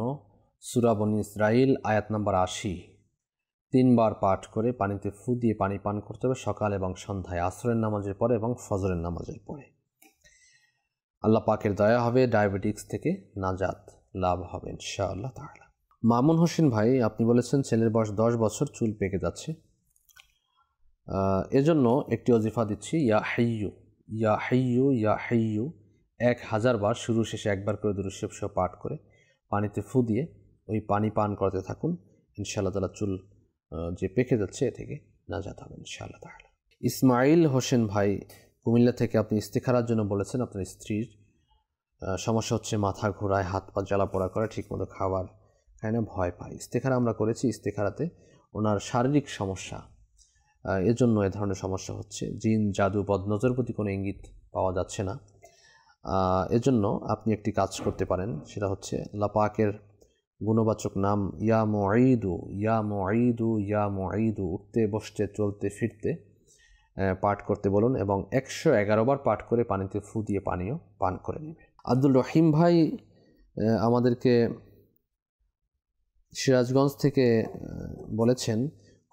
সূরা বনী ইসরাইল আয়াত নাম্বার 80 তিনবার পাঠ করে পানিতে ফু দিয়ে পানি পান করতে হবে সকাল এবং সন্ধ্যায়, আসরের নামাজের পরে এবং ফজরের নামাজের পরে। আল্লাহ পাকের দয়া হবে, ডায়াবেটিক্স থেকে নাজাত লাভ হবে ইনশাআল্লাহ তাআলা। মামুন হোসেন ভাই, আপনি বলেছেন ছেলের বয়স 10 বছর, চুল পেকে যাচ্ছে, এজন্য একটি ওজিফা দিচ্ছি, ইয়া হাইয়ু, ইয়া হাইয়ু, ইয়া হাইয়ু 1000 বার শুরু শেষে একবার করে দুরূদ শরীফ সহ পাঠ করে পানিতে ফু দিয়ে ওই পানি পান করতে থাকুন, ইনশাআল্লাহ তাআলা চুল যে পেকে যাচ্ছে এ থেকে নাজাত হবে ইনশাআল্লাহ তাআলা। ইসমাইল হোসেন ভাই কুমিল্লা থেকে, আপনি ইস্তেখারার জন্য বলেছেন। আপনার স্ত্রীর সমস্যা হচ্ছে মাথা ঘোরায়, হাত পা জ্বালা পোড়া করে, ঠিকমতো খাবার খায় না, ভয় পায়। ইস্তেখারা আমরা করেছি, ইস্তেখারাতে ওনার শারীরিক সমস্যা, এজন্য এ ধরনের সমস্যা হচ্ছে। জিন, জাদু, বদনজর প্রতি কোনো ইঙ্গিত পাওয়া যাচ্ছে না। এজন্য আপনি একটি কাজ করতে পারেন, সেটা হচ্ছে আল্লাহ পাকের গুণবাচক নাম ইয়া মুঈদু, ইয়া মুঈদু, ইয়া মুঈদু উঠতে বসতে চলতে ফিরতে পাঠ করতে বলুন এবং 111 বার পাঠ করে পানিতে ফু দিয়ে পানীয় পান করে নেবে। আব্দুল রহিম ভাই আমাদেরকে সিরাজগঞ্জ থেকে বলেছেন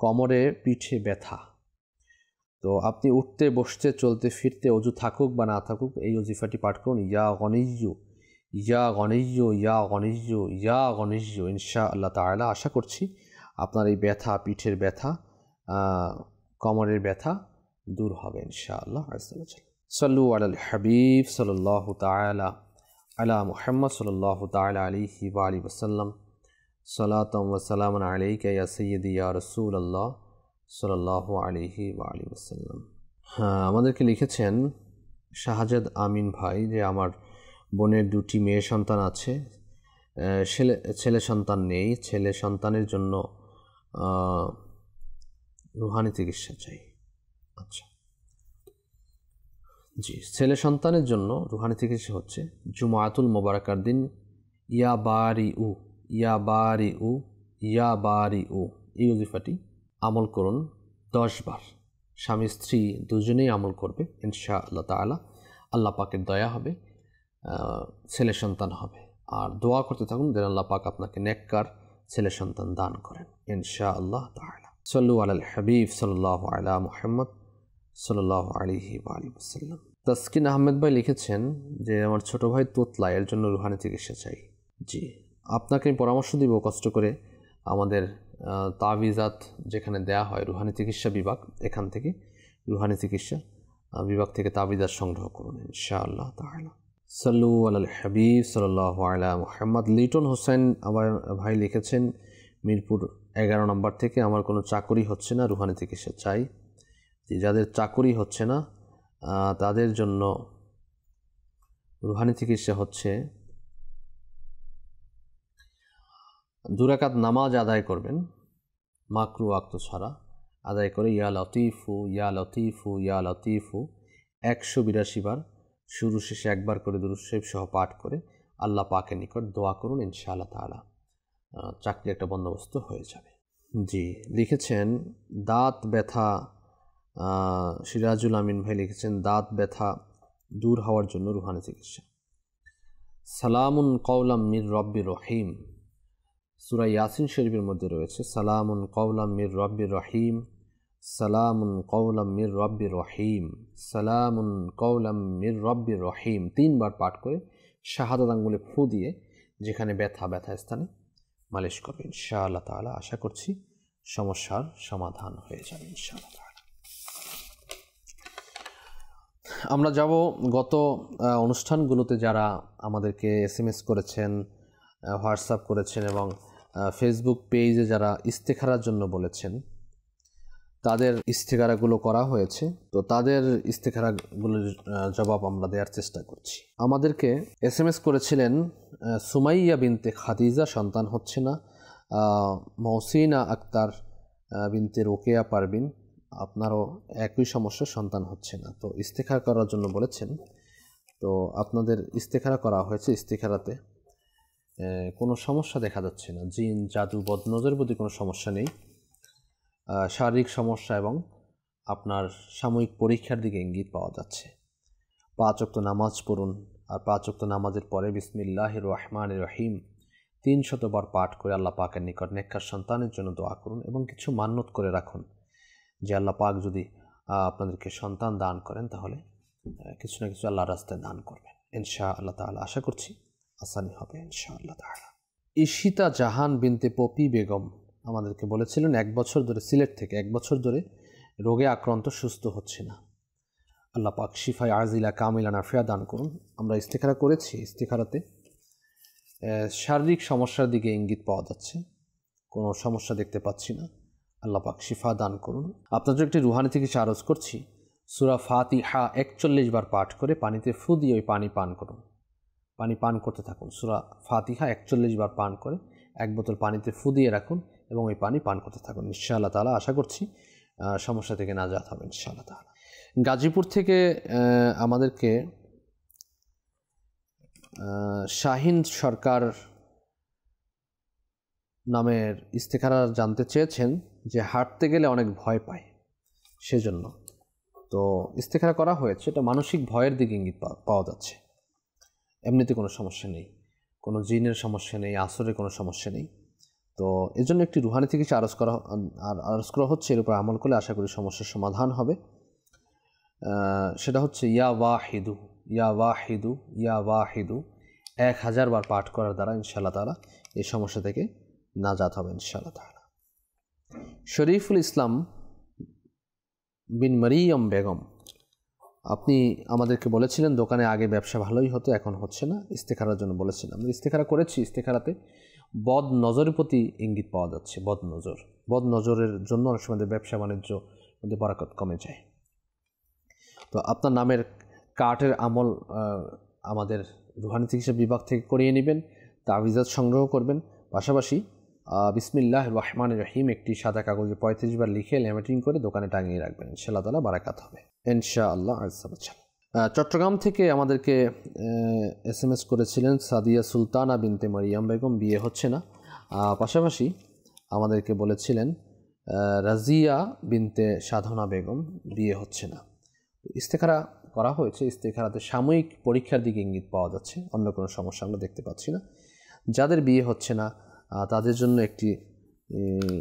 কোমরে পিঠে ব্যথা। তো আপনি উঠতে বসতে চলতে ফিরতে অজু থাকুক বা না থাকুক এই ওজিফাটি পাঠ করুন, ইয়া গনিয়্যু, ইয়া গনিয়্যু, ইয়া গনিয়্যু, ইয়া গনিয়্যু। ইনশাআল্লাহ তাআলা আশা করছি আপনার এই ব্যথা, পিঠের ব্যথা, কোমরের ব্যথা দূর হবে ইনশাআল্লাহ আযজা ওয়া জাল্লা। সাল্লু আলাল হাবিব সাল্লাল্লাহু তাআলা আলা মুহাম্মদ সাল্লাল্লাহু তাআলা আলাইহি ওয়া আলিহি ওয়াসাল্লাম। সালাতাম ওয়া সালামান আলাইকা ইয়া সাইয়্যিদি ইয়া রাসূলুল্লাহ সাল্লাল্লাহু আলাইহি ওয়া আলিহি ওয়াসাল্লাম। আমাদেরকে লিখেছেন শাহজাদ আমিন ভাই যে আমার বোনের 2টি মেয়ে সন্তান আছে, ছেলে সন্তান নেই। ছেলে সন্তানের জন্য রুহানি চিকিৎসা চাই। আচ্ছা জি, ছেলে সন্তানের জন্য রুহানি চিকিৎসা হচ্ছে জুমাতুল মোবারকার দিন ইয়া বারি উ, ইয়া বারি উ, ইয়া বারি উ এই ওজিফাটি আমল করুন 10 বার। স্বামী স্ত্রী দুজনেই আমল করবে ইনশাআল্লাহ তাআলা। আল্লাহ পাকের দয়া হবে, ছেলে সন্তান হবে। আর দোয়া করতে থাকুন যেন আল্লাহ পাক আপনাকে নেককার ছেলে সন্তান দান করেন ইনশাআল্লাহ তাআলা। সাল্লু আলাল হাবিব সাল্লাল্লাহু আলা মুহাম্মদ সাল্লাল্লাহু আলাইহি ওয়া আলিহি ওয়াসাল্লাম। তাসকিন আহমেদ ভাই লিখেছেন যে আমার ছোট ভাই তোতলা, এর জন্য রুহানি চিকিৎসা চাই। জি, আপনাকে আমি পরামর্শ দিব, কষ্ট করে আমাদের তাবিজাত যেখানে দেয়া হয় রুহানি চিকিৎসা বিভাগ, এখান থেকে রুহানি চিকিৎসা বিভাগ থেকে তাবিজাত সংগ্রহ করুন ইনশাআল্লাহ তাআলা। সাল্লু আলাল হাবিব সাল্লাল্লাহু আলা মুহাম্মদ। লিটন হোসেন আমার ভাই লিখেছেন মিরপুর 11 নম্বর থেকে, আমার কোনো চাকরি হচ্ছে না, রুহানি চিকিৎসা চাই। যাদের চাকরি হচ্ছে না তাদের জন্য রুহানি চিকিৎসা হচ্ছে 2 রাকাত নামাজ আদায় করবেন, মাকরু ওয়াক্ত ছাড়া আদায় করে ইয়া লতিফু, ইয়া লতিফু, ইয়া লতিফু 182 বার শুরু শেষে একবার করে দুরূদ শরীফ সহ পাঠ করে আল্লাহ পাকের নিকট দোয়া করুন ইনশাআল্লাহ তাআলা চাকরি একটা বন্দোবস্ত হয়ে যাবে। জি, লিখেছেন দাঁত ব্যথা, সিরাজুল আমিন ভাই লিখেছেন দাঁত ব্যথা দূর হওয়ার জন্য রুহানি চিকিৎসা। সালামুন কওলাম মির রব্বির রহিম, সূরা ইয়াসিন শরীফের মধ্যে রয়েছে সালামুন কওলাম মির রব্বির রহিম, সালামুন কওলাম মির রব্বির রহিম, সালামুন কওলাম মির রব্বির রহিম 3 বার পাঠ করে শাহাদাত আঙ্গুলে ফু দিয়ে যেখানে ব্যথা স্থানে মালিশ করবে ইনশাআল্লাহ তাআলা। আশা করছি সমস্যার সমাধান হয়ে যাবে ইনশাআল্লাহ তাআলা। আমরা যাব গত অনুষ্ঠানগুলোতে যারা আমাদেরকে SMS করেছেন, হোয়াটসঅ্যাপ করেছেন এবং ফেসবুক পেজে যারা ইস্তেখারার জন্য বলেছেন তাদের ইস্তেখারাগুলো করা হয়েছে। তো তাদের ইস্তেখারাগুলোর জবাব আমরা দেওয়ার চেষ্টা করছি। আমাদেরকে SMS করেছিলেন সুমাইয়া বিনতে খাদিজা, সন্তান হচ্ছে না। মহসিনা আক্তার বিনতে রোকেয়া পারবিন, আপনারও একই সমস্যা, সন্তান হচ্ছে না। তো ইস্তেখারা করার জন্য বলেছেন। তো আপনাদের ইস্তেখারা করা হয়েছে, ইস্তেখারাতে কোনো সমস্যা দেখা যাচ্ছে না, জিন, জাদু, বদনজরের প্রতি কোনো সমস্যা নেই। শারীরিক সমস্যা এবং আপনার সাময়িক পরীক্ষার দিকে ইঙ্গিত পাওয়া যাচ্ছে। 5 ওয়াক্ত নামাজ পড়ুন, আর 5 ওয়াক্ত নামাজের পরে বিসমিল্লাহির রহমানির রহিম 300 বার পাঠ করে আল্লাহ পাকের নিকট নেককার সন্তানের জন্য দোয়া করুন এবং কিছু মান্যত করে রাখুন যে আল্লাহ পাক যদি আপনাদেরকে সন্তান দান করেন তাহলে কিছু না কিছু আল্লাহর রাস্তায় দান করবেন ইনশাআল্লাহ তাআলা। আশা করছি আসানি হবে ইনশাআল্লাহ তাআলা। ইশিতা জাহান বিনতে পপি বেগম আমাদেরকে বলেছিলেন 1 বছর ধরে, সিলেট থেকে 1 বছর ধরে রোগে আক্রান্ত, সুস্থ হচ্ছে না। আল্লাহ পাক শিফায়ে আজিলা কামিলা নাফিয়া দান করুন। আমরা ইস্তেখারা করেছি, ইস্তেখারাতে শারীরিক সমস্যার দিকে ইঙ্গিত পাওয়া যাচ্ছে, কোনো সমস্যা দেখতে পাচ্ছি না। আল্লাহ পাক শিফা দান করুন। আপনাদের একটি রুহানি থেকে আরজ করছি, সূরা ফাতিহা 41 বার পাঠ করে পানিতে ফু দিয়ে ওই পানি পান করুন, পানি পান করতে থাকুন। সূরা ফাতিহা 41 বার পান করে 1 বোতল পানিতে ফু দিয়ে রাখুন এবং ওই পানি পান করতে থাকুন। ইনশাআল্লাহ তাআলা আশা করছি সমস্যা থেকে নাজাত হবে ইনশাআল্লাহ তাআলা। গাজীপুর থেকে আমাদেরকে শাহিন সরকার নামের ইস্তেখারা জানতে চেয়েছেন যে হাঁটতে গেলে অনেক ভয় পায়, সেজন্য তো ইস্তেখারা করা হয়েছে। এটা মানসিক ভয়ের দিকে ইঙ্গিত পাওয়া যাচ্ছে, এমনিতে কোনো সমস্যা নেই, কোনো জিনের সমস্যা নেই, আসরের কোনো সমস্যা নেই। তো এজন্য একটি রুহানি থেকে আরজ করা হচ্ছে, এর উপর আমল করলে আশা করি সমস্যার সমাধান হবে। সেটা হচ্ছে ইয়া ওয়াহিদু ইয়া ওয়াহিদু ইয়া ওয়াহিদু 1000 বার পাঠ করার দ্বারা ইনশাআল্লাহ তাআলা এই সমস্যা থেকে নাজাত হবে ইনশাআল্লাহ তাআলা। শরীফুল ইসলাম বিন মারিয়াম বেগম, আপনি আমাদেরকে বলেছিলেন দোকানে আগে ব্যবসা ভালোই হতো, এখন হচ্ছে না, ইস্তেখারার জন্য বলেছিলেন। আমরা ইস্তেখারা করেছি, ইস্তেখারাতে বদ নজরের প্রতি ইঙ্গিত পাওয়া যাচ্ছে। বদ নজরের জন্য অনেক সময় ব্যবসা বাণিজ্য মধ্যে বরাকত কমে যায়। তো আপনার নামের কার্টের আমল আমাদের রুহানি চিকিৎসা বিভাগ থেকে করিয়ে নেবেন, তাবিজাত সংগ্রহ করবেন, পাশাপাশি বিসমিল্লাহির রহমানির রহিম একটি সাদা কাগজে 35 বার লিখে ল্যামিনেটিং করে দোকানে টাঙিয়ে রাখবেন, ইনশাআল্লাহ তাআলা বারাকাত হবে ইনশাআল্লাহ। চট্টগ্রাম থেকে আমাদেরকে SMS করেছিলেন সাদিয়া সুলতানা বিনতে মারিয়াম বেগম, বিয়ে হচ্ছে না। পাশাপাশি আমাদেরকে বলেছিলেন রাজিয়া বিনতে সাধনা বেগম, বিয়ে হচ্ছে না। ইস্তেখারা করা হয়েছে, ইস্তেখারাতে সাময়িক পরীক্ষার দিকে ইঙ্গিত পাওয়া যাচ্ছে, অন্য কোনো সমস্যা আমরা দেখতে পাচ্ছি না। যাদের বিয়ে হচ্ছে না তাদের জন্য একটি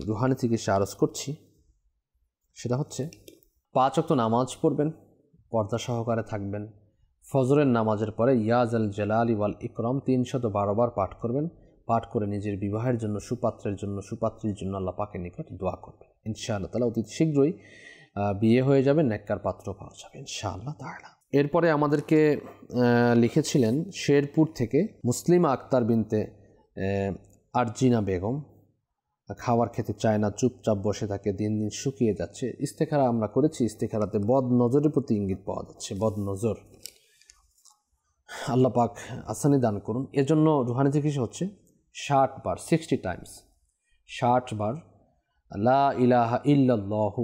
রুহানি চিকিৎসা আরজ করছি, সেটা হচ্ছে 5 ওয়াক্ত নামাজ পড়বেন, পর্দা সহকারে থাকবেন। ফজরের নামাজের পরে ইয়াজাল জালালি ওয়াল ইকরাম 312 বার পাঠ করবেন। পাঠ করে নিজের বিবাহের জন্য, সুপাত্রের জন্য, সুপাত্রীর জন্য আল্লাহ পাকের নিকট দোয়া করবেন। ইনশাআল্লাহ তাআলা অতি শীঘ্রই বিয়ে হয়ে যাবে, নেককার পাত্র পাওয়া যাবে ইনশাআল্লাহ তাআলা। এরপরে আমাদেরকে লিখেছিলেন শেরপুর থেকে মুসলিমা আক্তার বিনতে আরজিনা বেগম, খাবার খেতে চায় না, চুপচাপ বসে থাকে, দিন দিন শুকিয়ে যাচ্ছে। ইস্তেখারা আমরা করেছি, ইস্তেখারাতে বদ নজরের প্রতি ইঙ্গিত পাওয়া যাচ্ছে, বদ নজর। আল্লাহ পাক আসানি দান করুন। এজন্য রুহানি চিকিৎসা হচ্ছে 60 বার 60 টাইমস 60 বার লা ইলাহা ইল্লাল্লাহু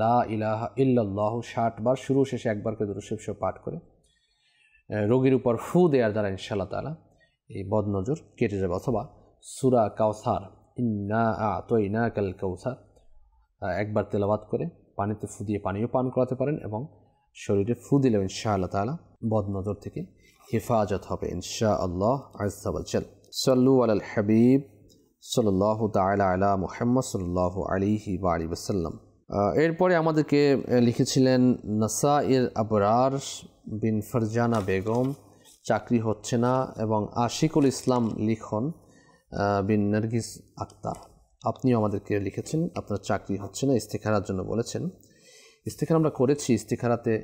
লা ইলাহা ইল্লাল্লাহু 60 বার, শুরু শেষে একবার করে দুরূদ শরীফ পাঠ করে রোগীর উপর ফু দেওয়ার দ্বারা ইনশাআল্লাহ তাআলা এই বদ নজর কেটে যাবে। অথবা সূরা কাউসার ইন্না আ'তাইনাকাল কাউসার একবার তেলাওয়াত করে পানিতে ফু দিয়ে পানিও পান করাতে পারেন এবং শরীরে ফু দিলেও ইনশাআল্লাহ তাআলা বদ নজর থেকে হেফাজত হবে ইনশাআল্লাহ আযজা ওয়া জাল। সাল্লু আলাল হাবিব সাল্লাল্লাহু তাআলা আলা মুহাম্মদ সাল্লাল্লাহু আলাইহি ওয়া আলিহি ওয়াসাল্লাম। এরপরে আমাদেরকে লিখেছিলেন নাসাইর আবরার বিন ফারজানা বেগম, চাকরি হচ্ছে না, এবং আশিকুল ইসলাম লিখন বিন নার্গিস আক্তার, আপনিও আমাদেরকে লিখেছেন আপনার চাকরি হচ্ছে না, ইস্তেখারার জন্য বলেছেন। ইস্তেখারা আমরা করেছি, ইস্তেখারাতে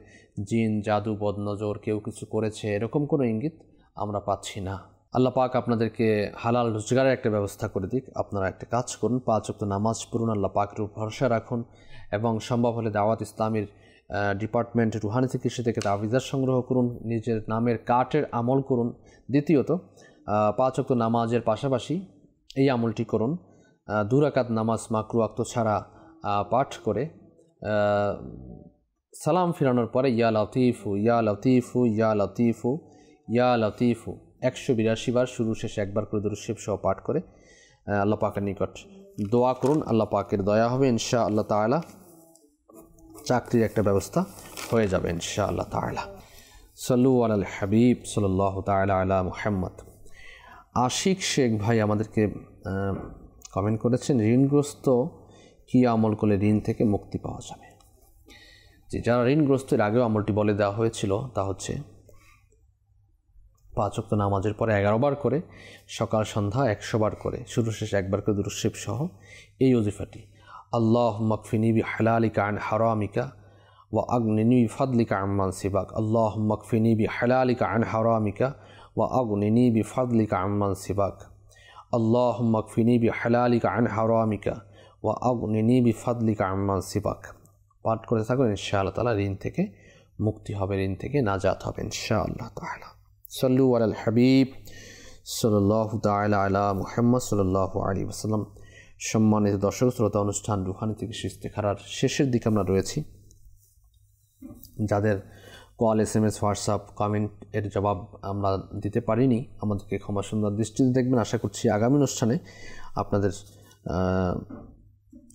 জিন, জাদু, বদনজর কেউ কিছু করেছে এরকম কোনো ইঙ্গিত আমরা পাচ্ছি না। আল্লাহ পাক আপনাদেরকে হালাল রোজগারের একটা ব্যবস্থা করে দিক। আপনারা একটা কাজ করুন, 5 ওয়াক্ত নামাজ পড়ুন, আল্লাহ পাকের উপর ভরসা রাখুন এবং সম্ভব হলে দাওয়াত ইসলামের ডিপার্টমেন্ট রুহানি চিকিৎসা থেকে তাবিজাত সংগ্রহ করুন, নিজের নামের কার্টের আমল করুন। দ্বিতীয়ত 5 ওয়াক্ত নামাজের পাশাপাশি এই আমলটি করুন, 2 রাকাত নামাজ মাকরু ওয়াক্ত ছাড়া পাঠ করে সালাম ফিরানোর পরে ইয়া লতিফু ইয়া লতিফু ইয়া লতিফু ইয়া লতিফু 182 বার, শুরু শেষে একবার করে দুরূদ শরীফ সহ পাঠ করে আল্লাহ পাকের নিকট দোয়া করুন। আল্লাহ পাকের দয়া হবে ইনশাআল্লাহ তাআলা, চাকরির একটা ব্যবস্থা হয়ে যাবে ইনশাআল্লাহ তাআলা। সাল্লু আলাল হাবিব সাল্লাল্লাহু তাআলা আলা মুহাম্মদ। আশিক শেখ ভাই আমাদেরকে কমেন্ট করেছেন, ঋণগ্রস্ত কী আমল করলে ঋণ থেকে মুক্তি পাওয়া যাবে। যে যারা ঋণগ্রস্তের আগেও আমলটি বলে দেওয়া হয়েছিল, তা হচ্ছে 5 ওয়াক্ত নামাজের পরে 11 বার করে, সকাল সন্ধ্যা 100 বার করে, শুরু শেষে একবার করে দুরূদ শরীফ সহ এই ওজিফাটি, আল্লাহুম্মা কফিনি বিহালালিকা আন হারামিকা ওয়া আগনিনি বিফাদলিকা আম্মান সিবাক, আল্লাহুম্মা কফিনি বিহালালিকা আন হারামিকা ওয়া আগনিনি বিফাদলিকা আম্মান সিবাক আল্লাহুম্মা কফিনি বিহালালিকা আন হারামিকা ওয়া আগনিনি বিফাদলিকা আম্মান সিবাক। পাঠ করে থাকুন, ইনশাআল্লাহ তাআলা ঋণ থেকে মুক্তি হবে, ঋণ থেকে নাজাত হবে ইনশাআল্লাহ তাআলা। সাল্লু আলাল হাবিব সাল্লাল্লাহু তাআলা আলা মুহাম্মদ সাল্লাল্লাহু আলাইহি ওয়াসাল্লাম। সম্মানিত দর্শক শ্রোতা, অনুষ্ঠান রুহানি থেকে ইস্তেখারার শেষের দিকে আমরা রয়েছি। যাদের কল, SMS, হোয়াটসঅ্যাপ, কমেন্ট এর জবাব আমরা দিতে পারিনি, আমাদেরকে ক্ষমা সুন্দর দৃষ্টিতে দেখবেন। আশা করছি আগামী অনুষ্ঠানে আপনাদের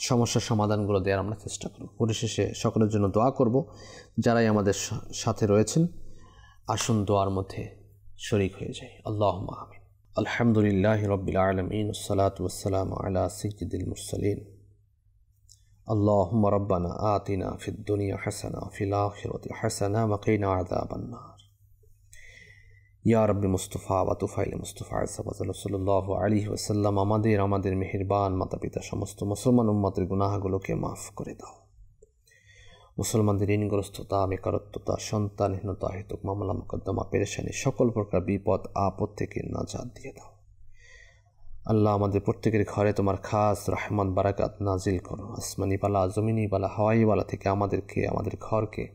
সমস্যার সমাধানগুলো দেওয়ার আমরা চেষ্টা করব। পরিশেষে সকলের জন্য দোয়া করব। যারাই আমাদের সাথে রয়েছেন আসুন দোয়ার মধ্যে শরীক হয়ে যাই। আল্লাহুম্মা আমিন। আলহামদুলিল্লাহি রাব্বিল আলামিন, ওয়াসসালাতু ওয়াসসালামু আলা সাইয়্যিদিল মুরসালিন। আল্লাহুম্মা রাব্বানা আতিনা ফিদ দুনিয়া হাসানা ওয়া ফিল আখিরাতি হাসানা ওয়া কিনা আযাবান নার। ইয়া রাব্বি মুস্তাফা ওয়া তুফাইল মুস্তাফা সাল্লাল্লাহু আলাইহি ওয়াসাল্লাম, আমাদের মেহেরবান মাতা পিতা সমস্ত মুসলমান উম্মতের গুনাহগুলোকে মাফ করে দাও। মুসলমানদের ঋণগ্রস্ততা, বেকারত্বতা, সন্তানহীনতা, হেতুক মামলা মোকদ্দমা, পেরেশানি, সকল প্রকার বিপদ আপদ থেকে নাজাত দিয়ে দাও। আল্লাহ, আমাদের প্রত্যেকের ঘরে তোমার খাস রহমত বারাকাত নাজিল করো। আসমানি বালা, জমিনি বালা, হাওয়াই বালা থেকে আমাদেরকে, আমাদের ঘরকে,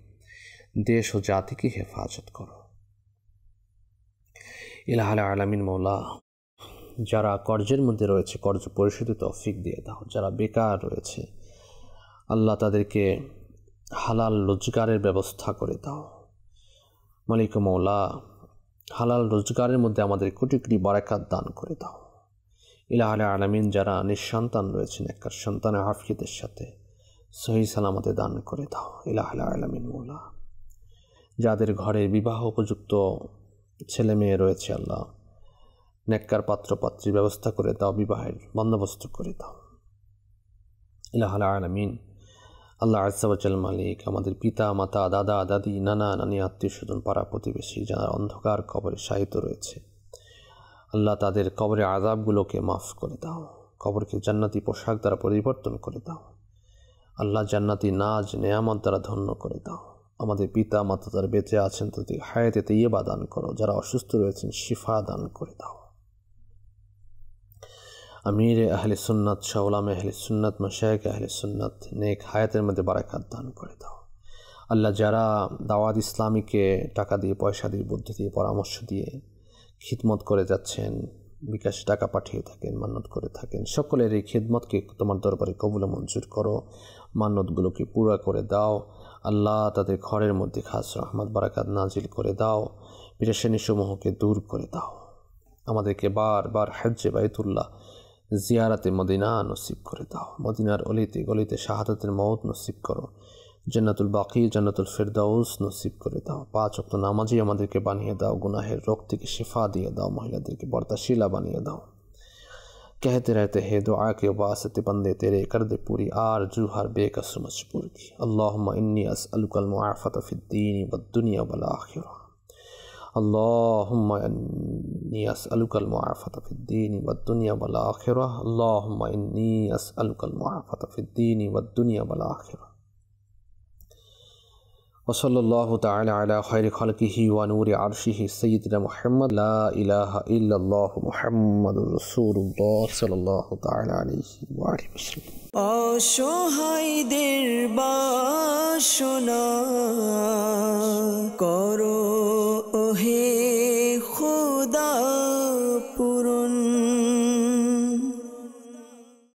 দেশ ও জাতিকে হেফাজত করো। ইলাহুল আলামিন মওলা, যারা কর্জের মধ্যে রয়েছে কর্জ পরিশোধে তৌফিক দিয়ে দাও। যারা বেকার রয়েছে আল্লাহ তাদেরকে হালাল রোজগারের ব্যবস্থা করে দাও। মালিক মওলা, হালাল রোজগারের মধ্যে আমাদের কোটি কোটি বারাকাত দান করে দাও। ইলাহুল আলামিন, যারা নিঃসন্তান রয়েছেন নেককার সন্তানের আফিয়তের সাথে সহি সালামতে দান করে দাও। ইলাহুল আলামিন মওলা, যাদের ঘরে বিবাহ উপযুক্ত ছেলে মেয়ে রয়েছে আল্লাহ নেককার পাত্র পাত্রীর ব্যবস্থা করে দাও, বিবাহের বন্দোবস্ত করে দাও। ইলাহুল আলামিন, আল্লাহ আজ্জা ওয়া জাল মালিক, আমাদের পিতা মাতা, দাদা দাদি, নানা নানি, আত্মীয় স্বজন, পাড়া প্রতিবেশী যারা অন্ধকার কবরে শায়িত রয়েছে আল্লাহ তাদের কবরে আযাবগুলোকে মাফ করে দাও। কবরকে জান্নাতি পোশাক দ্বারা পরিবর্তন করে দাও। আল্লাহ জান্নাতি নাজ নেয়ামত দ্বারা ধন্য করে দাও। আমাদের পিতা মাতা যারা বেঁচে আছেন তাদের হায়াতে তাইয়্যিবা দান করো। যারা অসুস্থ রয়েছেন শিফা দান করে দাও। আমির আহলে সুন্নাত, শাহ উলামা আহলে সুন্নাত, মাশায়েখ আহলে সুন্নাত নেক হায়াতের মধ্যে বারাকাত দান করে দাও। আল্লাহ, যারা দাওয়াত ইসলামীকে টাকা দিয়ে, পয়সা দিয়ে, বুদ্ধি দিয়ে, পরামর্শ দিয়ে খিদমত করে যাচ্ছেন, বিকাশে টাকা পাঠিয়ে থাকেন, মান্নত করে থাকেন, সকলের এই খিদমতকে তোমার দরবারে কবুল মঞ্জুর করো। মান্নতগুলোকে পুরা করে দাও। আল্লাহ, তাদের ঘরের মধ্যে খাস রহমত বারাকাত নাজিল করে দাও। পেরেশানি সমূহকে দূর করে দাও। আমাদেরকে বারবার হজ্জে বাইতুল্লাহ, জিয়ারাতে মদিনা নসিব করে দাও। মদিনার অলিতে গলিতে শাহাদাতের মওত নসিব করো। জান্নাতুল বাকি, জান্নাতুল ফিরদাউস নসিব করে দাও। 5 ওয়াক্ত নামাজি আমাদেরকে বানিয়ে দাও। গুনাহের রোগ থেকে শিফা দিয়ে দাও। মহিলাদেরকে পর্দাশীলা বানিয়ে দাও। कहते रहते हैं दुआ के वास्ते बंदे तेरे कर दे पूरी आरज़ू हर बेकसर मजबूर की। अल्लाहुम्मा इन्नी अस्अलुकल मुआफ़त फ़िद्दीन वद्दुनिया वल आखिरा। अल्लाहुम्मा इन्नी अस्अलुकल मुआफ़त फ़िद्दीन वद्दुनिया वल आखिरा। अल्लाहुम्मा इन्नी अस्अलुकल मुआफ़त फ़िद्दीन वद्दुनिया वल आखिरा। वसल्लल्लाहु ताला अला खैरि खल्किही व नूरि अर्शिही सय्यिदिना मुहम्मद ला इलाहा इल्लल्लाहु मुहम्मदुर रसूलुल्लाह सल्लल्लाहु ताला अलैहि व आलिहि वसल्लम। অসহায়দের বাসনা